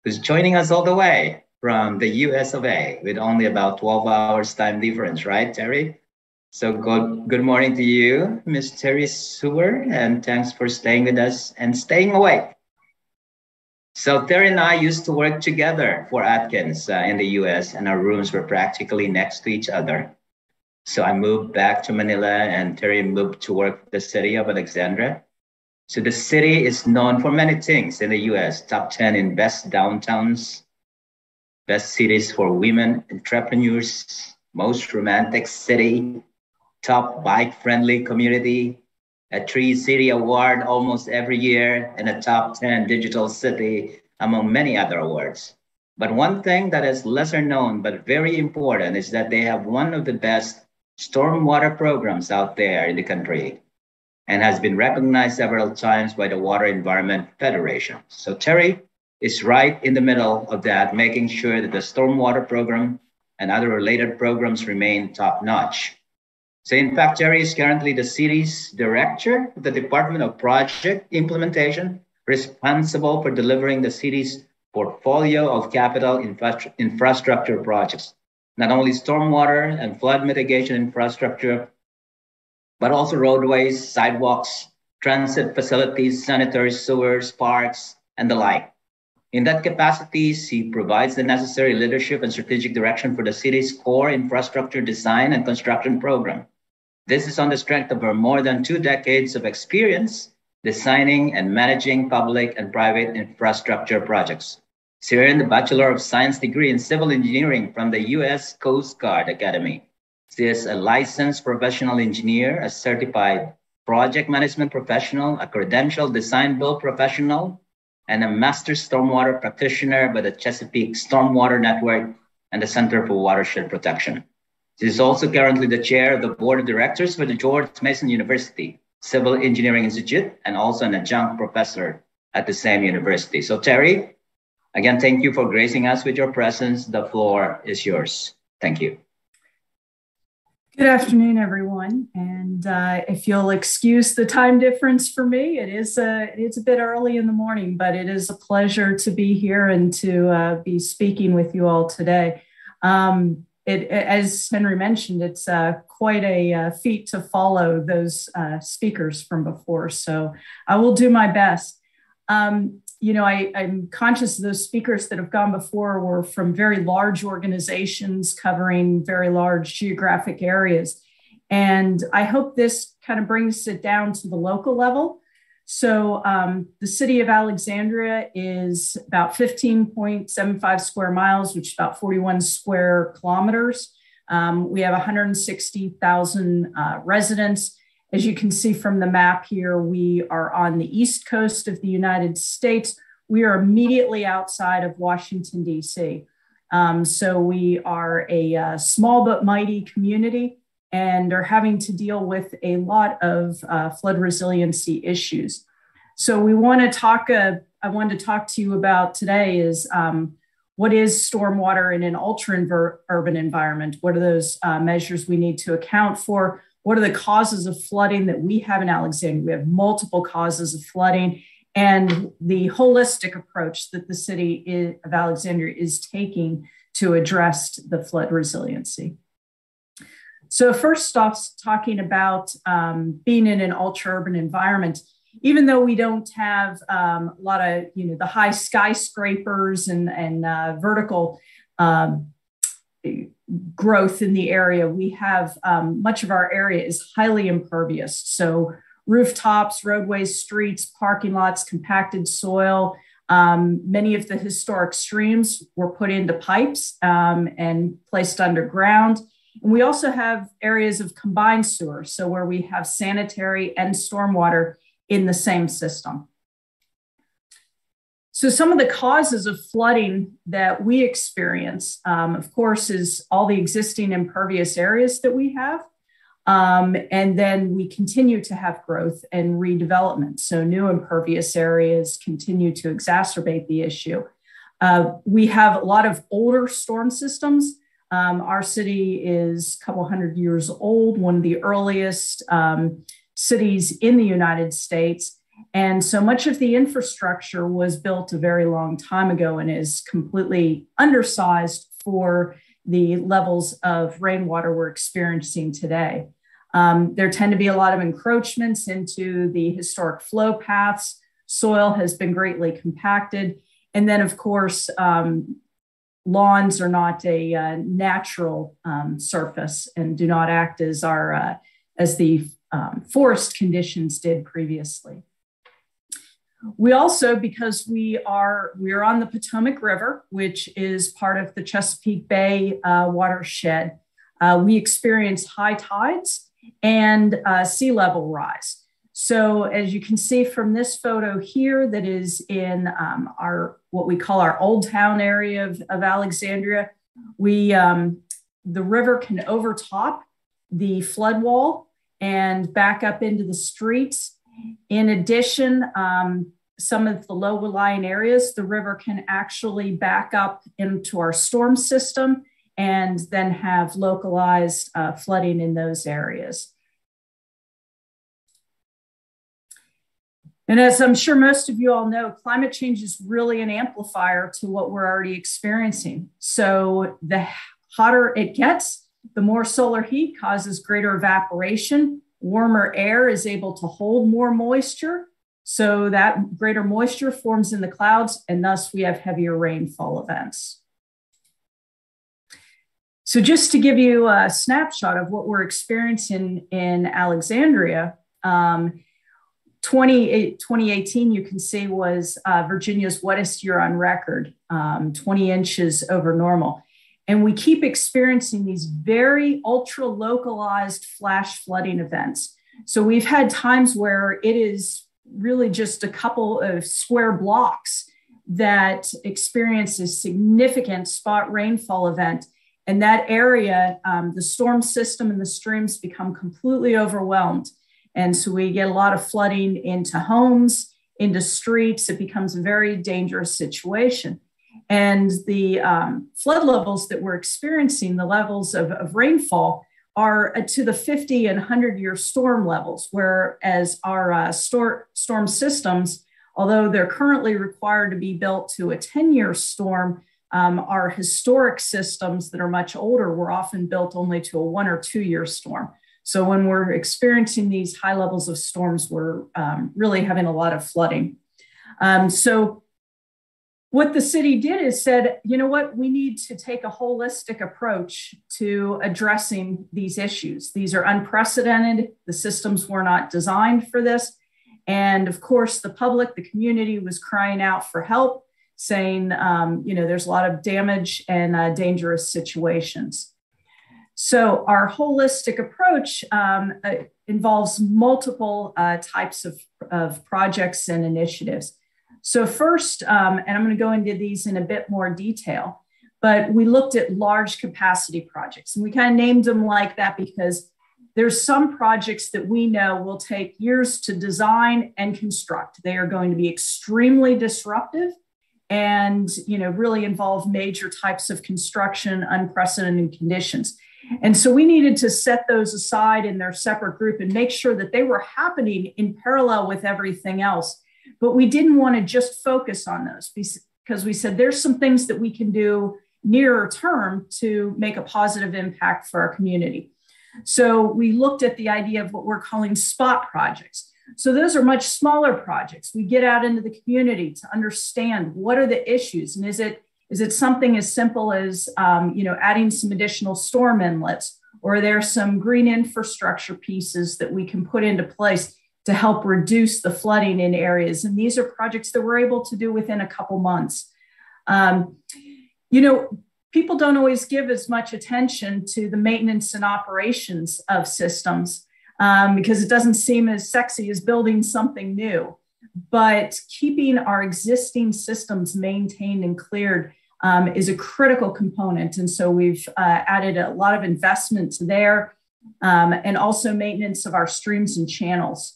who's joining us all the way from the US of A with only about 12 hours time difference, right, Terry? So good morning to you, Ms. Terry Seward, and thanks for staying with us and staying awake. So Terry and I used to work together for Atkins in the US, and our rooms were practically next to each other. So I moved back to Manila and Terry moved to work in the city of Alexandria. So the city is known for many things in the US, top 10 in best downtowns, best cities for women entrepreneurs, most romantic city, top bike-friendly community, a 3 City Award almost every year, and a top 10 digital city, among many other awards. But one thing that is lesser known but very important is that they have one of the best stormwater programs out there in the country and has been recognized several times by the Water Environment Federation. So Terry is right in the middle of that, making sure that the stormwater program and other related programs remain top-notch. So in fact, Terry is currently the city's director of the Department of Project Implementation, responsible for delivering the city's portfolio of capital infrastructure projects, not only stormwater and flood mitigation infrastructure, but also roadways, sidewalks, transit facilities, sanitary sewers, parks, and the like. In that capacity, he provides the necessary leadership and strategic direction for the city's core infrastructure design and construction program. This is on the strength of our more than 2 decades of experience designing and managing public and private infrastructure projects. She earned the Bachelor of Science degree in Civil Engineering from the U.S. Coast Guard Academy. She is a licensed professional engineer, a certified project management professional, a credentialed design-build professional, and a master stormwater practitioner by the Chesapeake Stormwater Network and the Center for Watershed Protection. She is also currently the chair of the board of directors for the George Mason University Civil Engineering Institute and also an adjunct professor at the same university. So Terry, again, thank you for gracing us with your presence. The floor is yours. Thank you.
Good afternoon, everyone. And if you'll excuse the time difference for me, it is a bit early in the morning, but it is a pleasure to be here and to be speaking with you all today. As Henry mentioned, it's quite a feat to follow those speakers from before. So I will do my best. You know, I'm conscious of those speakers that have gone before were from very large organizations covering very large geographic areas. And I hope this kind of brings it down to the local level. So the city of Alexandria is about 15.75 square miles, which is about 41 square kilometers. We have 160,000 residents. As you can see from the map here, we are on the east coast of the United States. We are immediately outside of Washington, D.C. So we are a small but mighty community and are having to deal with a lot of flood resiliency issues. So we want to talk, I wanted to talk to you about today is what is stormwater in an ultra-urban environment? What are those measures we need to account for? What are the causes of flooding that we have in Alexandria? We have multiple causes of flooding, and the holistic approach that the city of Alexandria is taking to address the flood resiliency. So first off, talking about being in an ultra-urban environment, even though we don't have a lot of, the high skyscrapers and vertical growth in the area, we have much of our area is highly impervious. So rooftops, roadways, streets, parking lots, compacted soil, Many of the historic streams were put into pipes and placed underground. And we also have areas of combined sewer, so where we have sanitary and stormwater in the same system. So some of the causes of flooding that we experience, of course, is all the existing impervious areas that we have. And then we continue to have growth and redevelopment. So new impervious areas continue to exacerbate the issue. We have a lot of older storm systems. Our city is a couple hundred years old, one of the earliest cities in the United States. And so much of the infrastructure was built a very long time ago and is completely undersized for the levels of rainwater we're experiencing today. There tend to be a lot of encroachments into the historic flow paths. Soil has been greatly compacted. And then, of course, lawns are not a natural surface and do not act as the forest conditions did previously. We also, because we are on the Potomac River, which is part of the Chesapeake Bay watershed, we experience high tides and sea level rise. So as you can see from this photo here, that is in what we call our Old Town area of Alexandria, the river can overtop the flood wall and back up into the streets. In addition, some of the low-lying areas, the river can actually back up into our storm system and then have localized flooding in those areas. And as I'm sure most of you all know, climate change is really an amplifier to what we're already experiencing. So the hotter it gets, the more solar heat causes greater evaporation. Warmer air is able to hold more moisture. So that greater moisture forms in the clouds, and thus we have heavier rainfall events. So just to give you a snapshot of what we're experiencing in Alexandria, 2018, you can see, was Virginia's wettest year on record, 20 inches over normal. And we keep experiencing these very ultra localized flash flooding events. So we've had times where it is really just a couple of square blocks that experience a significant spot rainfall event. And that area, the storm system and the streams become completely overwhelmed. And so we get a lot of flooding into homes, into streets. It becomes a very dangerous situation. And the flood levels that we're experiencing, the levels of rainfall, are to the 50 and 100-year storm levels, whereas our storm systems, although they're currently required to be built to a 10-year storm, our historic systems that are much older were often built only to a 1 or 2 year storm. So when we're experiencing these high levels of storms, we're really having a lot of flooding. So what the city did is said, you know what, we need to take a holistic approach to addressing these issues. These are unprecedented. The systems were not designed for this. And of course, the public, the community was crying out for help, saying, there's a lot of damage and dangerous situations. So our holistic approach involves multiple types of projects and initiatives. So first, and I'm going to go into these in a bit more detail, but we looked at large capacity projects, and we kind of named them like that because there's some projects that we know will take years to design and construct. They are going to be extremely disruptive and really involve major types of construction, unprecedented conditions. And so we needed to set those aside in their separate group and make sure that they were happening in parallel with everything else. But we didn't want to just focus on those because we said there's some things that we can do nearer term to make a positive impact for our community. So we looked at the idea of what we're calling spot projects. So those are much smaller projects. We get out into the community to understand what are the issues, and is it something as simple as adding some additional storm inlets, or are there some green infrastructure pieces that we can put into place to help reduce the flooding in areas. And these are projects that we're able to do within a couple months. You know, people don't always give as much attention to the maintenance and operations of systems because it doesn't seem as sexy as building something new. But keeping our existing systems maintained and cleared is a critical component. And so we've added a lot of investment there and also maintenance of our streams and channels.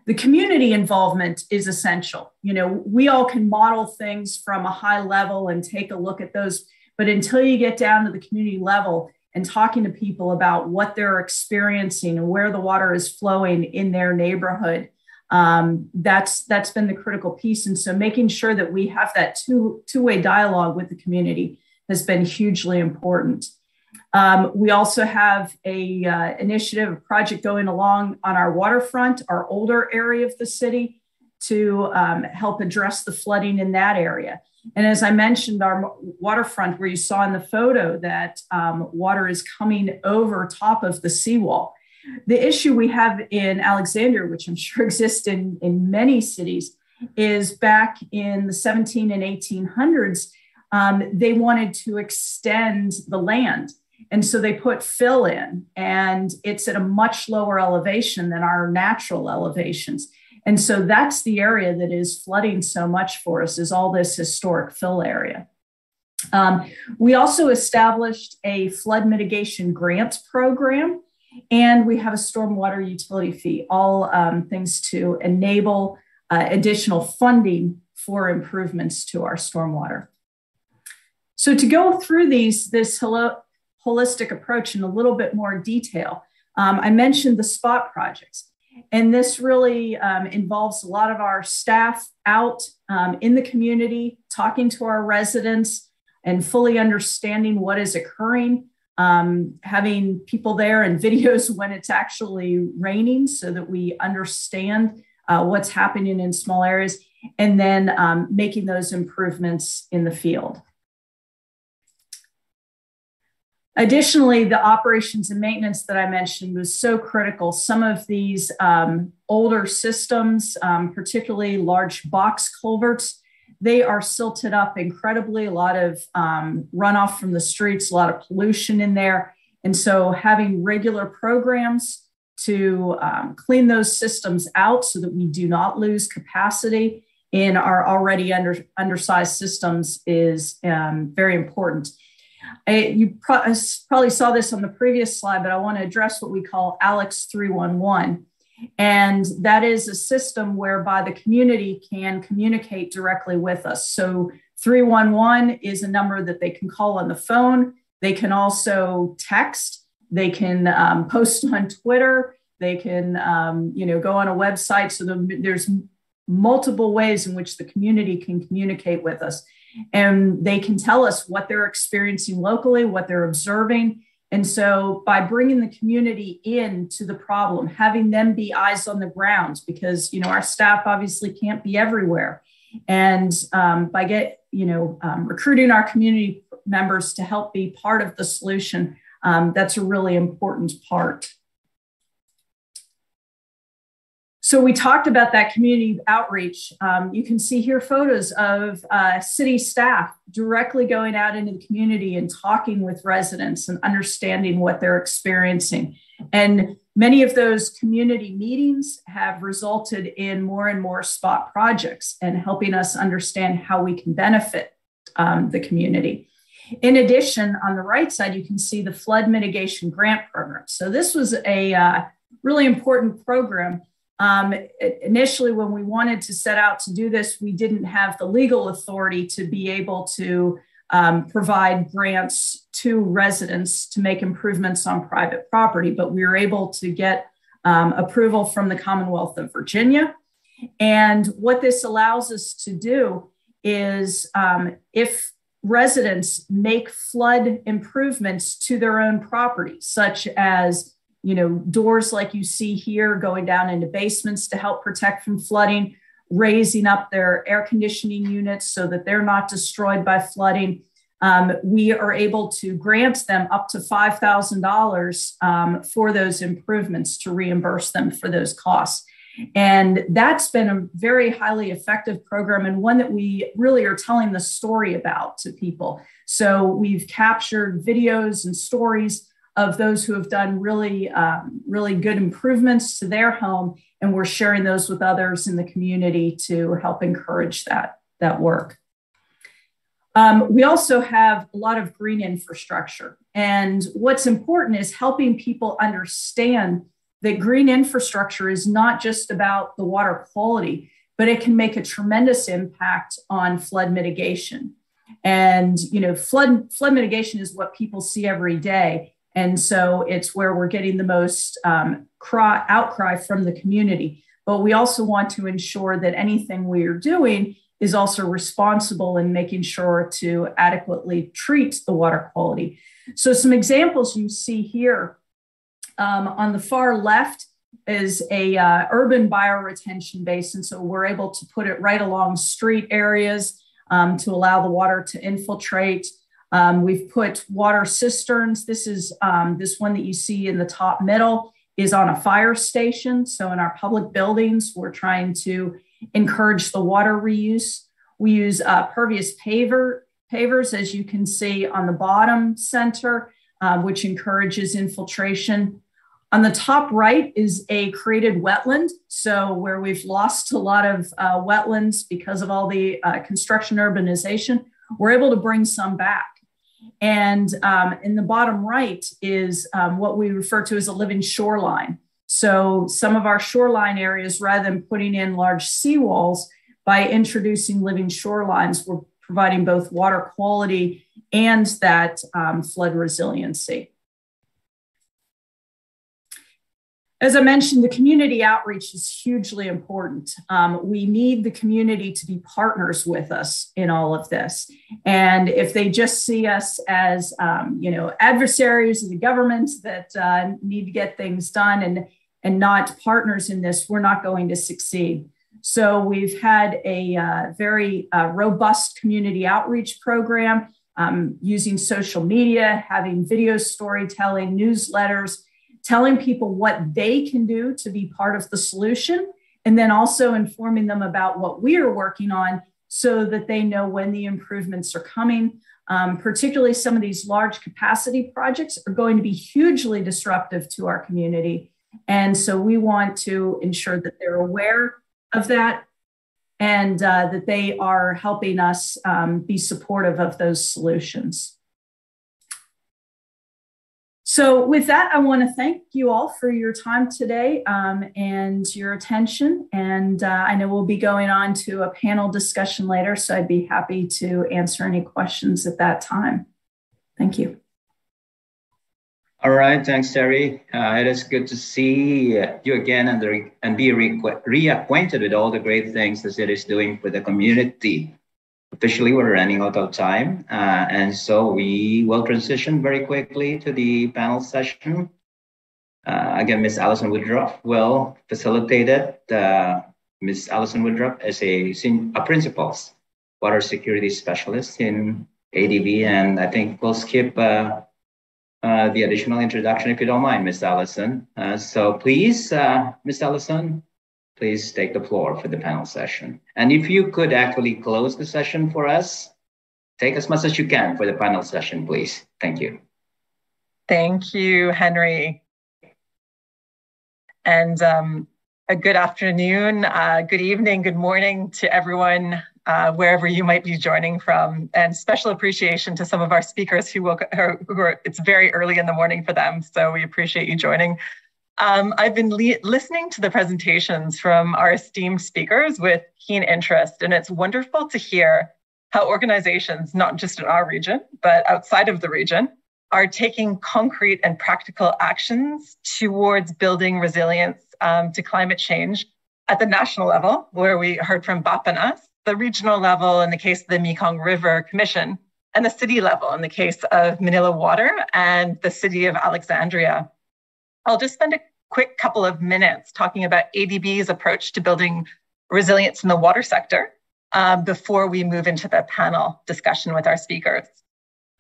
The community involvement is essential. You know, we all can model things from a high level and take a look at those, but until you get down to the community level and talking to people about what they're experiencing and where the water is flowing in their neighborhood, that's been the critical piece. And so making sure that we have that two-way dialogue with the community has been hugely important. We also have a project going along on our waterfront, our older area of the city, to help address the flooding in that area. And as I mentioned, our waterfront, where you saw in the photo that water is coming over top of the seawall. The issue we have in Alexandria, which I'm sure exists in many cities, is back in the 17 and 1800s, they wanted to extend the land. And so they put fill in, and it's at a much lower elevation than our natural elevations. And so that's the area that is flooding so much for us, is all this historic fill area. We also established a flood mitigation grant program, and we have a stormwater utility fee, all things to enable additional funding for improvements to our stormwater. So to go through this holistic approach in a little bit more detail, I mentioned the spot projects. And this really involves a lot of our staff out in the community, talking to our residents and fully understanding what is occurring, having people there and videos when it's actually raining so that we understand what's happening in small areas, and then making those improvements in the field. Additionally, the operations and maintenance that I mentioned was so critical. Some of these older systems, particularly large box culverts, they are silted up incredibly, a lot of runoff from the streets, a lot of pollution in there. And so having regular programs to clean those systems out so that we do not lose capacity in our already undersized systems is very important. You probably saw this on the previous slide, but I want to address what we call Alex 311. And that is a system whereby the community can communicate directly with us. So 311 is a number that they can call on the phone. They can also text. They can post on Twitter. They can go on a website. So there's multiple ways in which the community can communicate with us. And they can tell us what they're experiencing locally, what they're observing. And so by bringing the community into the problem, having them be eyes on the ground, because, our staff obviously can't be everywhere. And by recruiting our community members to help be part of the solution, that's a really important part. So we talked about that community outreach. You can see here photos of city staff directly going out into the community and talking with residents and understanding what they're experiencing. And many of those community meetings have resulted in more and more spot projects and helping us understand how we can benefit the community. In addition, on the right side, you can see the flood mitigation grant program. So this was a really important program. Initially, when we wanted to set out to do this, we didn't have the legal authority to be able to provide grants to residents to make improvements on private property, but we were able to get approval from the Commonwealth of Virginia. And what this allows us to do is if residents make flood improvements to their own property, such as doors like you see here going down into basements to help protect from flooding, raising up their air conditioning units so that they're not destroyed by flooding. We are able to grant them up to $5,000 for those improvements to reimburse them for those costs. And that's been a very highly effective program and one that we really are telling the story about to people. So we've captured videos and stories of those who have done really, really good improvements to their home, and we're sharing those with others in the community to help encourage that work. We also have a lot of green infrastructure. And what's important is helping people understand that green infrastructure is not just about the water quality, but it can make a tremendous impact on flood mitigation. And, you know, flood mitigation is what people see every day. And so it's where we're getting the most outcry from the community. But we also want to ensure that anything we are doing is also responsible in making sure to adequately treat the water quality. So some examples you see here on the far left is a urban bioretention basin. So we're able to put it right along street areas to allow the water to infiltrate. We've put water cisterns. This is this one that you see in the top middle is on a fire station. So in our public buildings, we're trying to encourage the water reuse. We use pervious pavers, as you can see on the bottom center, which encourages infiltration. On the top right is a created wetland. So where we've lost a lot of wetlands because of all the construction urbanization, we're able to bring some back. And in the bottom right is what we refer to as a living shoreline. So some of our shoreline areas, rather than putting in large seawalls, by introducing living shorelines, we're providing both water quality and that flood resiliency. As I mentioned, the community outreach is hugely important. We need the community to be partners with us in all of this. And if they just see us as, adversaries of the government that need to get things done and not partners in this, we're not going to succeed. So we've had a very robust community outreach program using social media, having video storytelling, newsletters, telling people what they can do to be part of the solution, and then also informing them about what we are working on so that they know when the improvements are coming. Particularly some of these large capacity projects are going to be hugely disruptive to our community. And so we want to ensure that they're aware of that and that they are helping us be supportive of those solutions. So with that, I want to thank you all for your time today and your attention. And I know we'll be going on to a panel discussion later, so I'd be happy to answer any questions at that time. Thank you.
All right, thanks, Terry. It is good to see you again and be reacquainted with all the great things the city is doing for the community. Officially, we're running out of time, and so we will transition very quickly to the panel session. Again, Ms. Allison Woodruff will facilitate it. Ms. Allison Woodruff is a principal's water security specialist in ADV, and I think we'll skip the additional introduction if you don't mind, Ms. Allison. So please, Ms. Allison, please take the floor for the panel session. And if you could actually close the session for us, take as much as you can for the panel session, please. Thank you.
Thank you, Henry. And a good afternoon, good evening, good morning to everyone, wherever you might be joining from. And special appreciation to some of our speakers who are, it's very early in the morning for them, so we appreciate you joining. I've been listening to the presentations from our esteemed speakers with keen interest, and it's wonderful to hear how organizations, not just in our region, but outside of the region, are taking concrete and practical actions towards building resilience to climate change at the national level, where we heard from BAP and us, the regional level in the case of the Mekong River Commission, and the city level in the case of Manila Water and the city of Alexandria. I'll just spend a quick couple of minutes talking about ADB's approach to building resilience in the water sector before we move into the panel discussion with our speakers.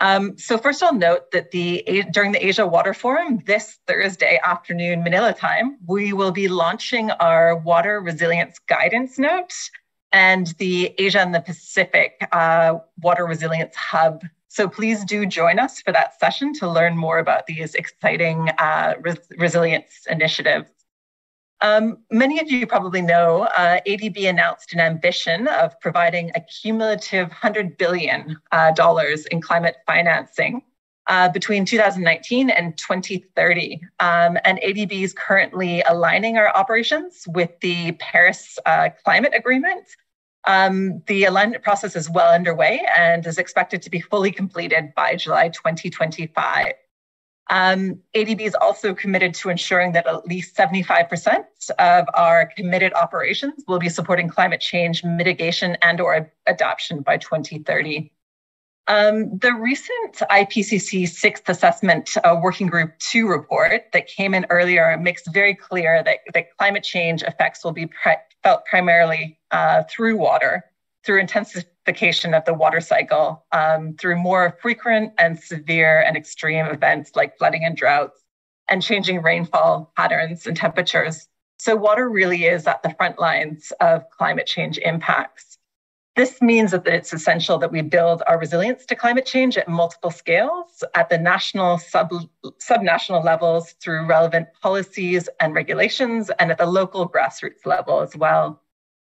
So first I'll note that during the Asia Water Forum this Thursday afternoon, Manila time, we will be launching our Water Resilience Guidance Note and the Asia and the Pacific Water Resilience Hub. So please do join us for that session to learn more about these exciting resilience initiatives. Many of you probably know ADB announced an ambition of providing a cumulative $100 billion in climate financing between 2019 and 2030. And ADB is currently aligning our operations with the Paris Climate Agreement. The alignment process is well underway and is expected to be fully completed by July 2025. ADB is also committed to ensuring that at least 75% of our committed operations will be supporting climate change mitigation and or adaptation by 2030. The recent IPCC Sixth Assessment Working Group 2 report that came in earlier makes very clear that climate change effects will be felt primarily through water, through intensification of the water cycle, through more frequent and severe and extreme events like flooding and droughts, and changing rainfall patterns and temperatures. So water really is at the front lines of climate change impacts. This means that it's essential that we build our resilience to climate change at multiple scales, at the national, subnational levels through relevant policies and regulations, and at the local grassroots level as well.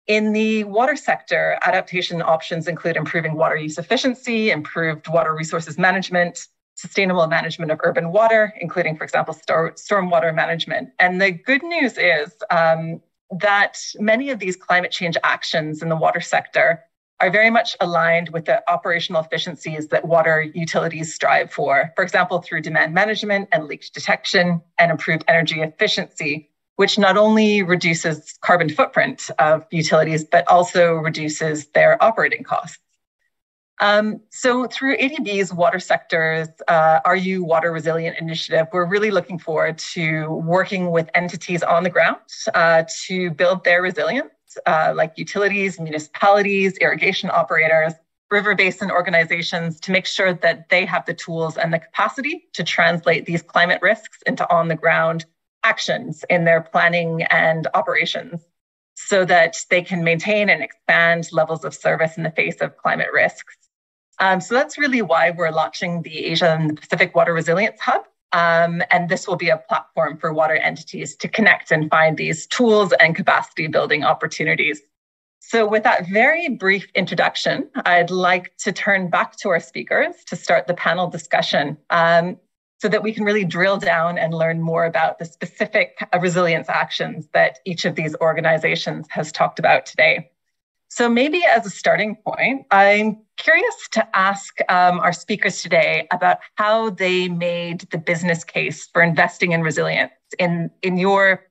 In the water sector, adaptation options include improving water use efficiency, improved water resources management, sustainable management of urban water, including, for example, stormwater management. And the good news is that many of these climate change actions in the water sector are very much aligned with the operational efficiencies that water utilities strive for. For example, through demand management and leak detection and improved energy efficiency, which not only reduces carbon footprint of utilities, but also reduces their operating costs. So through ADB's water sector's RU Water Resilient Initiative, we're really looking forward to working with entities on the ground to build their resilience, like utilities, municipalities, irrigation operators, river basin organizations, to make sure that they have the tools and the capacity to translate these climate risks into on-the-ground actions in their planning and operations so that they can maintain and expand levels of service in the face of climate risks. So that's really why we're launching the Asia and the Pacific Water Resilience Hub. And this will be a platform for water entities to connect and find these tools and capacity building opportunities. So with that very brief introduction, I'd like to turn back to our speakers to start the panel discussion so that we can really drill down and learn more about the specific resilience actions that each of these organizations has talked about today. So maybe as a starting point, I'm curious to ask our speakers today about how they made the business case for investing in resilience in your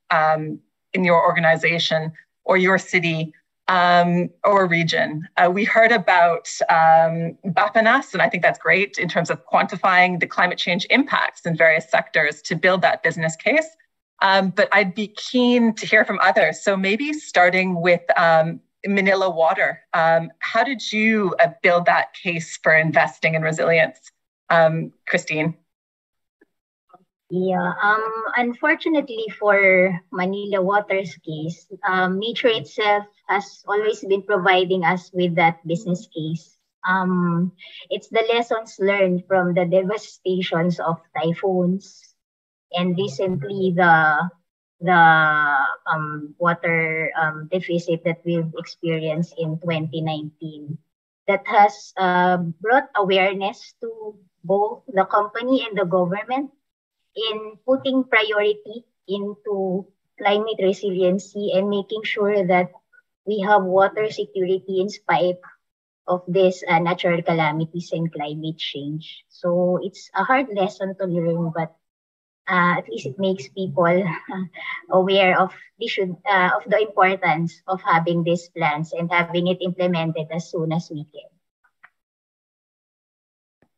organization or your city or region. We heard about BAPNAS, and I think that's great in terms of quantifying the climate change impacts in various sectors to build that business case. But I'd be keen to hear from others. So maybe starting with Manila Water. How did you build that case for investing in resilience? Christine?
Yeah, unfortunately for Manila Water's case, nature itself has always been providing us with that business case. It's the lessons learned from the devastations of typhoons and recently the water deficit that we've experienced in 2019 that has brought awareness to both the company and the government in putting priority into climate resiliency and making sure that we have water security in spite of these natural calamities and climate change. So it's a hard lesson to learn, but at least it makes people aware of the importance of having these plans and having it implemented as soon as we can.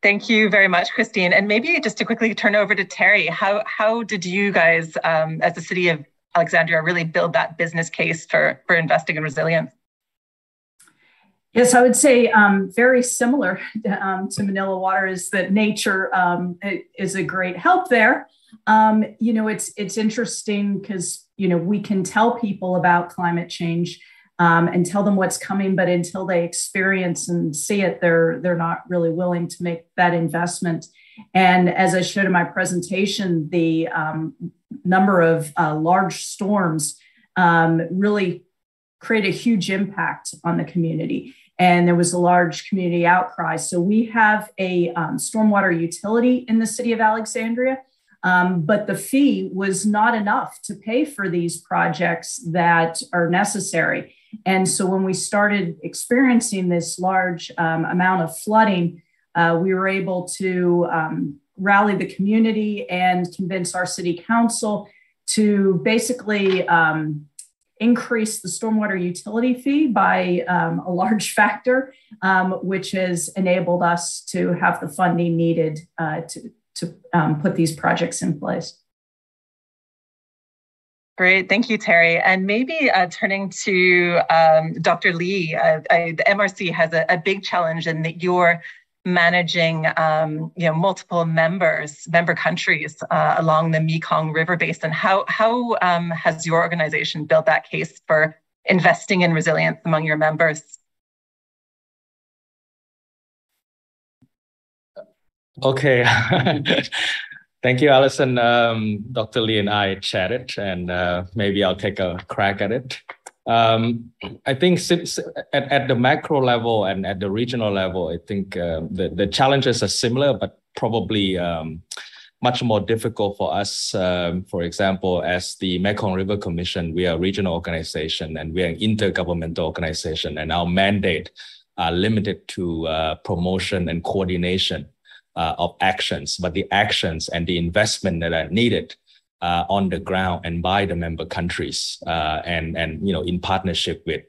Thank you very much, Christine. And maybe just to quickly turn over to Terry, how did you guys, as the City of Alexandria, really build that business case for investing in resilience?
Yes, I wowould say very similar to Manila Water is that nature is a great help there. It's interesting because, we can tell people about climate change and tell them what's coming, but until they experience and see it, they're not really willing to make that investment. And as I showed in my presentation, the number of large storms really create a huge impact on the community. And there was a large community outcry. So we have a stormwater utility in the city of Alexandria, but the fee was not enough to pay for these projects that are necessary. And so when we started experiencing this large amount of flooding, we were able to rally the community and convince our city council to basically increase the stormwater utility fee by a large factor, which has enabled us to have the funding needed to put these projects in place.
Great, thank you, Terry. And maybe turning to Dr. Lee, the MRC has a big challenge in that you're managing multiple member countries along the Mekong River Basin. How has your organization built that case for investing in resilience among your members?
Okay. Thank you, Alison. Dr. Lee and I chatted, and maybe I'll take a crack at it. I think at the macro level and at the regional level, I think the challenges are similar, but probably much more difficult for us. For example, as the Mekong River Commission, we are a regional organization and we are an intergovernmental organization, and our mandate are limited to promotion and coordination of actions, but the actions and the investment that are needed on the ground and by the member countries, and in partnership with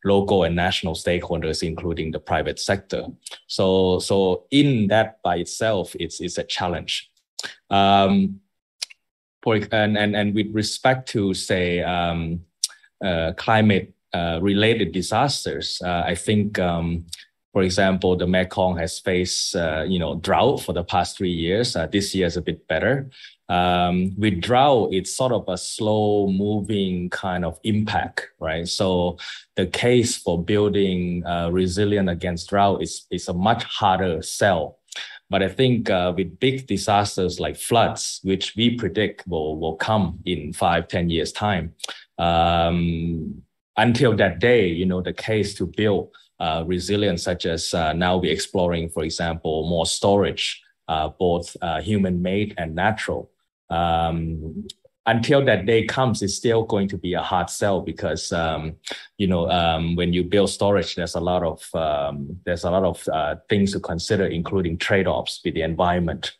local and national stakeholders, including the private sector. So in that by itself, it's a challenge. And with respect to say climate related disasters, I think. For example, the Mekong has faced, drought for the past 3 years. This year is a bit better. With drought, it's sort of a slow moving kind of impact, right? So the case for building resilient against drought is a much harder sell. But I think with big disasters like floods, which we predict will come in 5-10 years time, until that day, the case to build resilience, such as now we're exploring, for example, more storage, both human-made and natural. Until that day comes, it's still going to be a hard sell because when you build storage, there's a lot of things to consider, including trade-offs with the environment.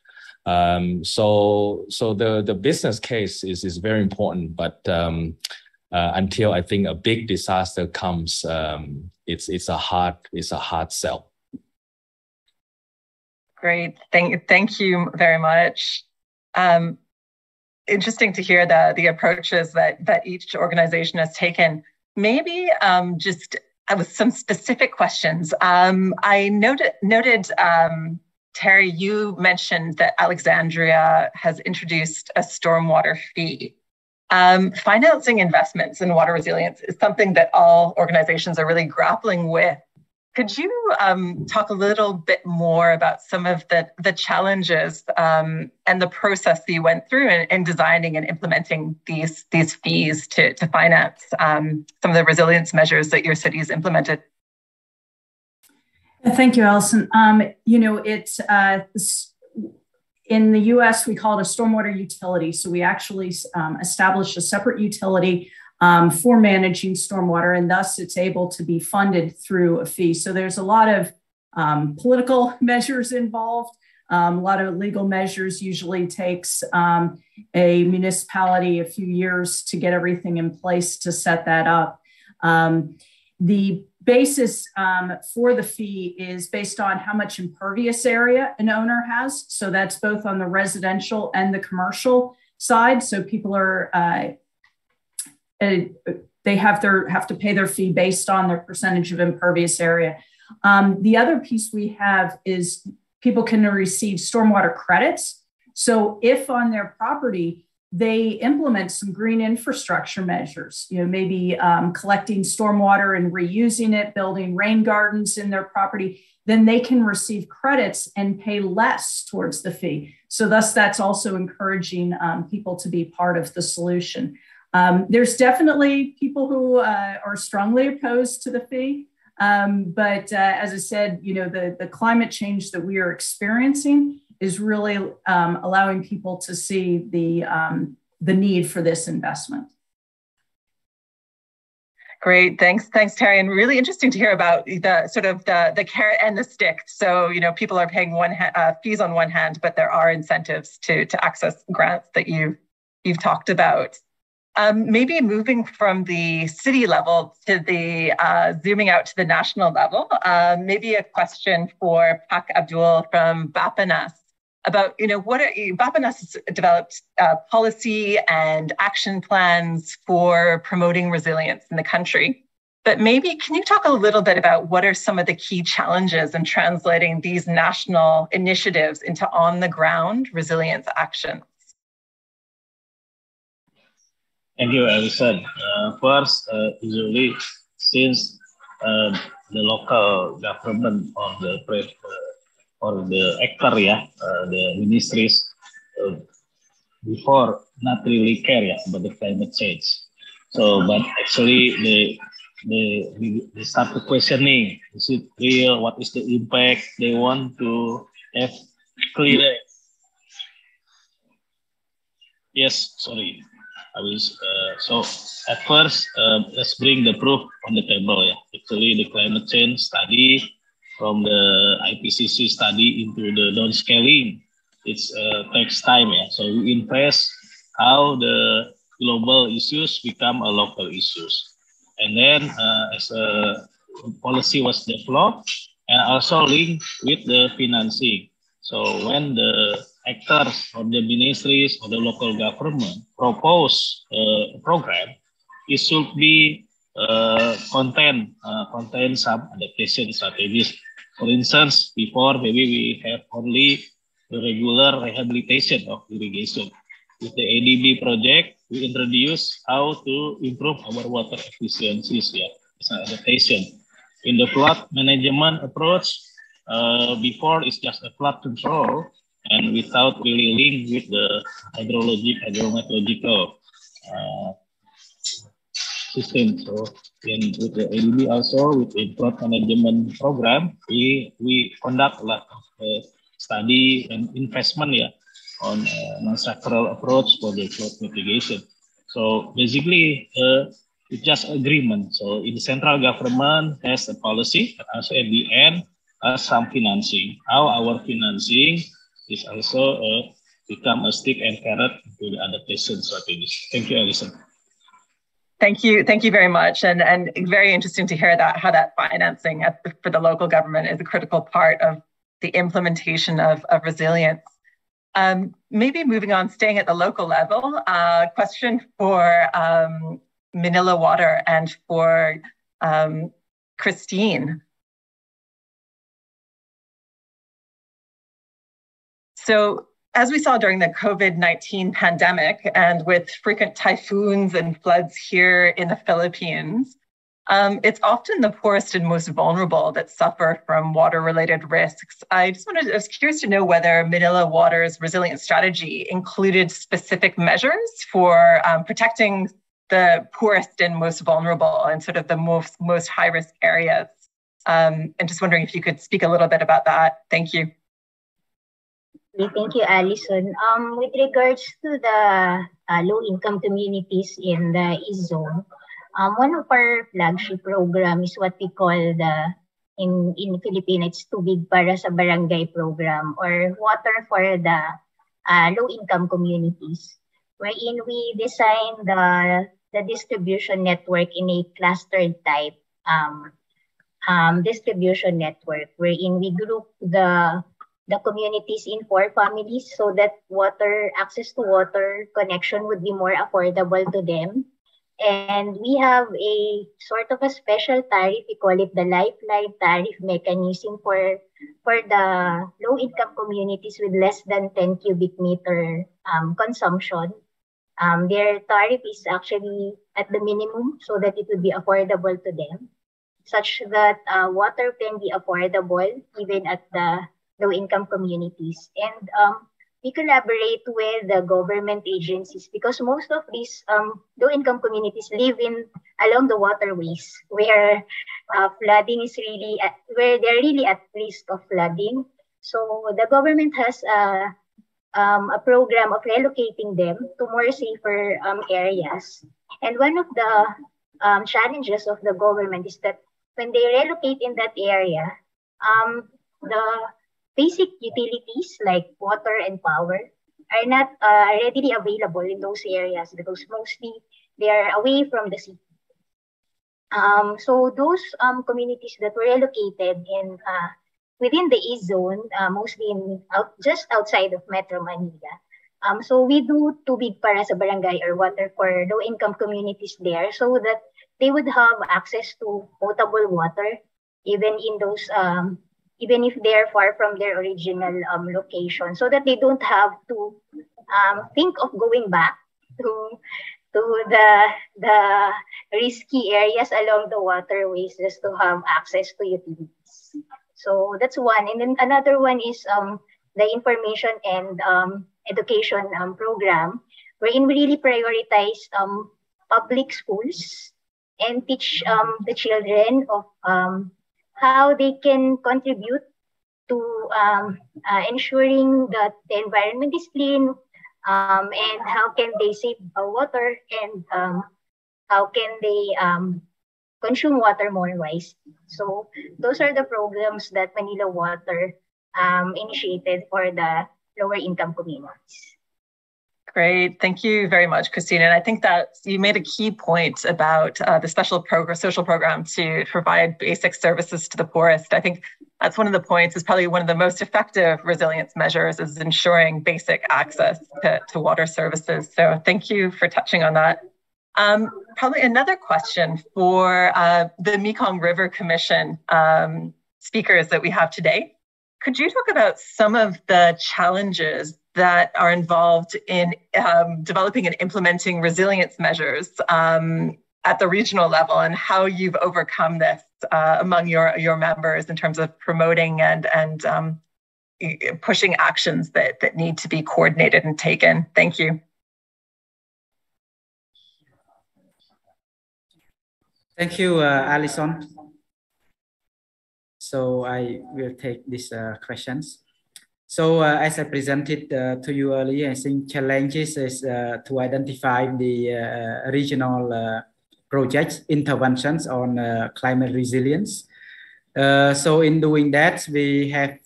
So the business case is very important, but until I think a big disaster comes, it's a hard sell.
Great, thank you very much. Interesting to hear the approaches that each organization has taken. Maybe just with some specific questions. I noted Terry, you mentioned that Alexandria has introduced a stormwater fee. Financing investments in water resilience is something that all organizations are really grappling with. Could you talk a little bit more about some of the challenges and the process that you went through in designing and implementing these fees to finance some of the resilience measures that your cities implemented?
Thank you, Alison. In the US, we call it a stormwater utility. So we actually established a separate utility for managing stormwater, and thus it's able to be funded through a fee. So there's a lot of political measures involved. A lot of legal measures usually takes a municipality a few years to get everything in place to set that up. The basis for the fee is based on how much impervious area an owner has. So that's both on the residential and the commercial side. So people are they have to pay their fee based on their percentage of impervious area. The other piece we have is people can receive stormwater credits. So if on their property they implement some green infrastructure measures, maybe collecting stormwater and reusing it, building rain gardens in their property, then they can receive credits and pay less towards the fee. So thus that's also encouraging people to be part of the solution. There's definitely people who are strongly opposed to the fee. But as I said, the climate change that we are experiencing is really allowing people to see the need for this investment.
Great, thanks, Terry, and really interesting to hear about the sort of the carrot and the stick. So people are paying fees on one hand, but there are incentives to access grants that you've talked about. Maybe moving from the city level to the zooming out to the national level. Maybe a question for Pak Abdul from Bapanas about Bapanas has developed policy and action plans for promoting resilience in the country. But maybe can you talk a little bit about what are some of the key challenges in translating these national initiatives into on-the-ground resilience actions?
Thank you, Alison. First, usually since the local government or the actor, the ministries before not really care about the climate change. So, but actually they start to questioning: is it real? What is the impact? They want to have clear. Yes, sorry. So at first, let's bring the proof on the table. Actually, the climate change study from the IPCC study into the downscaling, it takes time. So we invest how the global issues become a local issues, and then as a policy was developed and also linked with the financing. So when the actors or the ministries or the local government propose a program, it should be contain some adaptation strategies. For instance, before maybe we have only the regular rehabilitation of irrigation. With the ADB project, we introduce how to improve our water efficiencies, as an adaptation. In the flood management approach, before it's just a flood control and without really link with the hydrometeorological system. So with the ADB also, with the flood management program, we conduct a lot of study and investment on non-structural approach for the flood mitigation. So basically, it's just agreement. So in the central government has a policy, but also at the end some financing. How our financing is also become a stick and carrot to the adaptation strategies. Thank you, Alison.
Thank you very much, and very interesting to hear that how that financing for the local government is a critical part of the implementation of resilience. Maybe moving on, staying at the local level, question for Manila Water and for Christine. So as we saw during the COVID-19 pandemic and with frequent typhoons and floods here in the Philippines, it's often the poorest and most vulnerable that suffer from water-related risks. I was curious to know whether Manila Water's resilience strategy included specific measures for protecting the poorest and most vulnerable and sort of the most high-risk areas. And just wondering if you could speak a little bit about that. Thank you.
Thank you, Alison. With regards to the low-income communities in the East Zone, one of our flagship program is what we call in Filipino, it's Tubig Para sa Barangay program, or water for the low-income communities, wherein we design the distribution network in a clustered type distribution network, wherein we group the communities in 4 families so that access to water connection would be more affordable to them. And we have a sort of a special tariff. We call it the lifeline tariff mechanism for the low-income communities with less than 10 cubic meter consumption. Their tariff is actually at the minimum so that it would be affordable to them, such that water can be affordable even at the low-income communities. And we collaborate with the government agencies because most of these low-income communities live along the waterways where flooding is really where they're really at risk of flooding. So the government has a program of relocating them to more safer areas. And one of the challenges of the government is that when they relocate in that area, the basic utilities like water and power are not readily available in those areas because mostly they are away from the city. So those communities that were relocated within the East Zone, mostly just outside of Metro Manila. So we do tubig para sa barangay or water for low-income communities there so that they would have access to potable water even in those even if they're far from their original location, so that they don't have to think of going back to the risky areas along the waterways just to have access to utilities. So that's one. And then another one is the information and education program, wherein we really prioritize public schools and teach the children of how they can contribute to ensuring that the environment is clean, and how can they save water, and how can they consume water more wisely. So those are the programs that Manila Water initiated for the lower income communities.
Great. Thank you very much, Christina. And I think that you made a key point about the social program to provide basic services to the poorest. I think that's one of the points, is probably one of the most effective resilience measures is ensuring basic access to water services. So thank you for touching on that. Probably another question for the Mekong River Commission speakers that we have today. Could you talk about some of the challenges that are involved in developing and implementing resilience measures at the regional level, and how you've overcome this among your members in terms of promoting and pushing actions that need to be coordinated and taken? Thank you.
Thank you, Alison. So I will take these questions. So as I presented to you earlier, I think challenges is to identify the regional projects, interventions on climate resilience. So in doing that, we have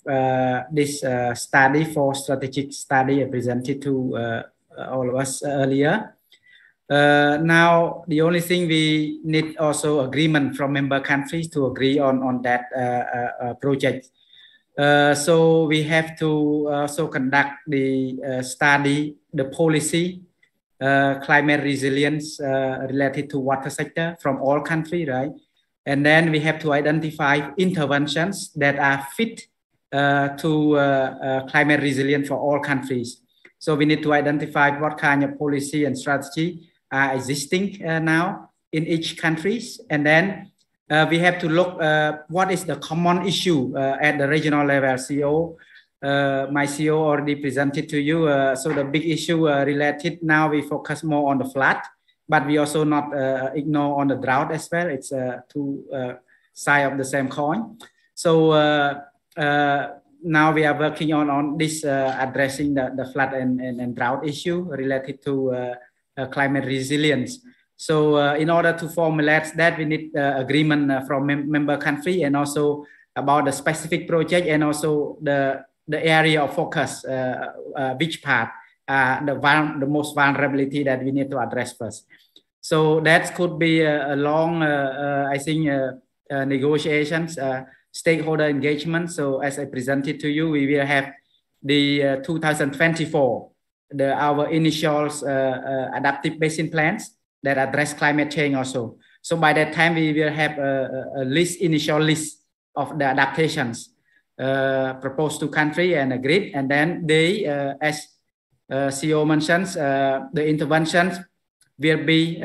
this study for strategic study I presented to all of us earlier. Now, the only thing we need also agreement from member countries to agree on that project. So we have to also conduct the study, the policy, climate resilience related to water sector from all countries, right? And then we have to identify interventions that are fit to climate resilience for all countries. So we need to identify what kind of policy and strategy are existing now in each countries, and then we have to look what is the common issue at the regional level. CEO, my CEO already presented to you. So the big issue related now, we focus more on the flood, but we also not ignore on the drought as well. It's two sides of the same coin. So now we are working on this addressing the flood and drought issue related to climate resilience. So in order to formulate that, we need agreement from member country, and also about the specific project, and also the area of focus, which part, the most vulnerability that we need to address first. So that could be a long, I think, negotiations, stakeholder engagement. So as I presented to you, we will have the 2024, our initial adaptive basin plans. that address climate change also. So by that time, we will have a initial list of the adaptations proposed to country and agreed. And then they, as CEO mentions, the interventions will be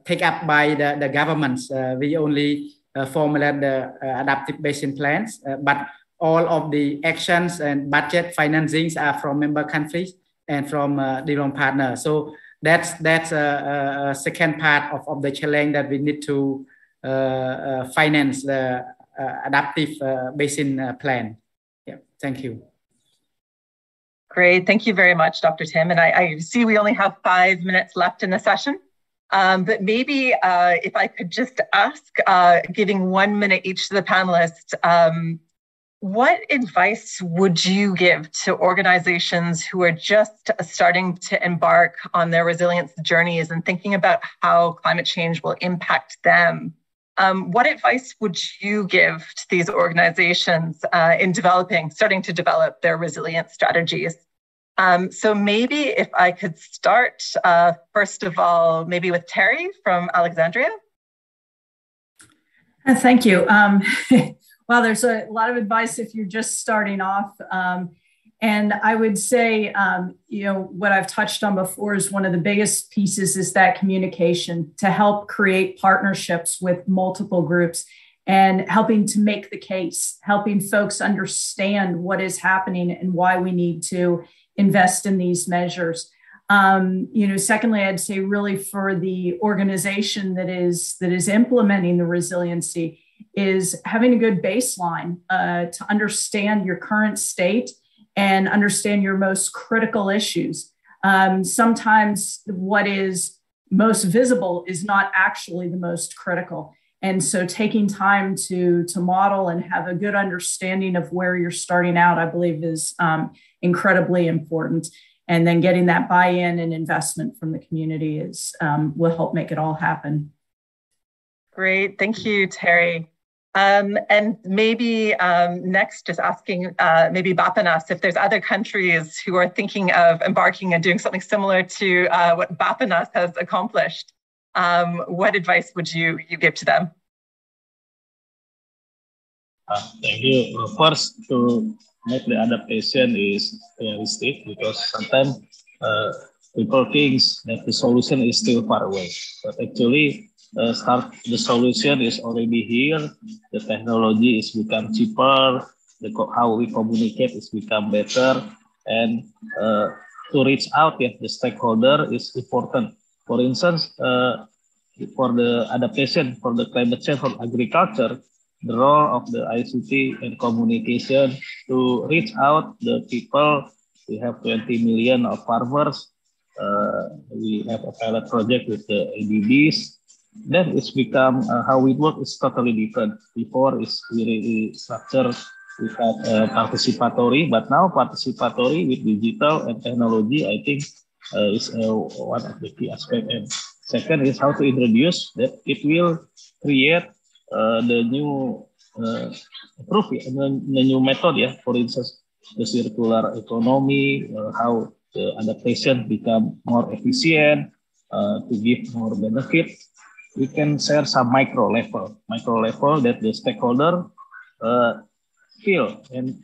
taken up by the governments. We only formulate the adaptive basin plans, but all of the actions and budget financings are from member countries and from development partners. So that's a second part of the challenge that we need to finance the adaptive basin plan. Yeah, thank you.
Great, thank you very much, Dr. Tim. And I see we only have 5 minutes left in the session. But maybe if I could just ask, giving 1 minute each to the panelists, what advice would you give to organizations who are just starting to embark on their resilience journeys and thinking about how climate change will impact them? What advice would you give to these organizations in starting to develop their resilience strategies? So maybe if I could start, first of all, maybe with Terry from Alexandria.
Thank you. Well, there's a lot of advice if you're just starting off. And I would say, what I've touched on before is one of the biggest pieces is that communication to help create partnerships with multiple groups and helping to make the case, helping folks understand what is happening and why we need to invest in these measures. Secondly, I'd say really for the organization that is implementing the resiliency is having a good baseline to understand your current state and understand your most critical issues. Sometimes what is most visible is not actually the most critical. And so taking time to model and have a good understanding of where you're starting out, I believe is incredibly important. And then getting that buy-in and investment from the community will help make it all happen.
Great, thank you, Terry. And maybe next, just asking maybe Bapanas, if there's other countries who are thinking of embarking and doing something similar to what Bapanas has accomplished, what advice would you give to them?
Thank you. First, to make the adaptation is realistic, because sometimes people think that the solution is still far away, but actually the solution is already here. The technology is become cheaper. How we communicate is become better, and to reach out the stakeholder is important. For instance, for the adaptation for the climate change for agriculture, the role of the ICT and communication to reach out the people. We have 20 million of farmers. We have a pilot project with the ABBs. Then it's become how we work is totally different. Before it's really structured, we had participatory, but now participatory with digital and technology, I think is one of the key aspects. And second is how to introduce that it will create the new the new method, for instance, the circular economy, how the adaptation become more efficient, to give more benefit. We can share some micro level that the stakeholder feel and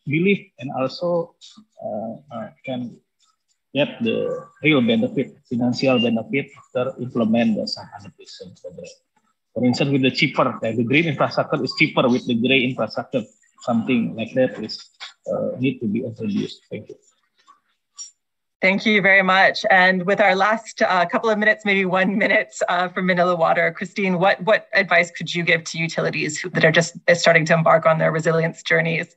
believe, and also can get the real benefit, financial benefit after implement the some adaptation program. For instance, with the cheaper, the green infrastructure is cheaper with the gray infrastructure. Something like that is need to be introduced. Thank you.
Thank you very much. And with our last couple of minutes, maybe 1 minute for Manila Water, Christine, what advice could you give to utilities that are just starting to embark on their resilience journeys?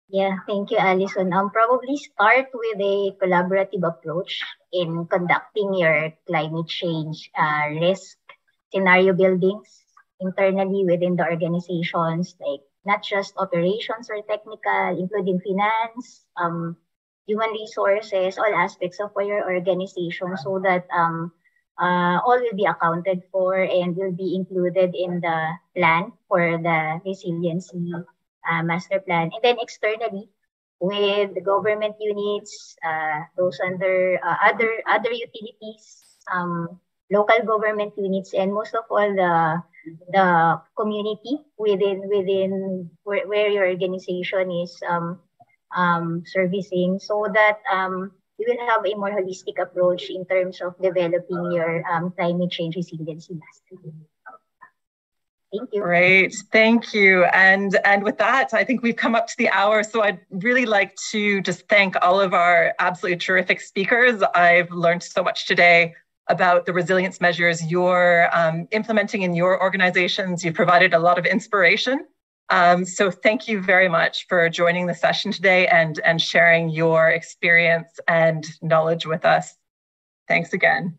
Yeah, thank you, Alison. Probably start with a collaborative approach in conducting your climate change risk scenario buildings internally within the organizations, like not just operations or technical, including finance, human resources, all aspects of your organization, so that all will be accounted for and will be included in the plan for the resiliency master plan. And then externally, with the government units, those under other utilities, local government units, and most of all the community within where your organization is servicing, so that you will have a more holistic approach in terms of developing your climate change resiliency mastery. Thank you.
Great, thank you. And with that, I think we've come up to the hour. So I'd really like to just thank all of our absolutely terrific speakers. I've learned so much today about the resilience measures you're implementing in your organizations. You've provided a lot of inspiration. So thank you very much for joining the session today and sharing your experience and knowledge with us. Thanks again.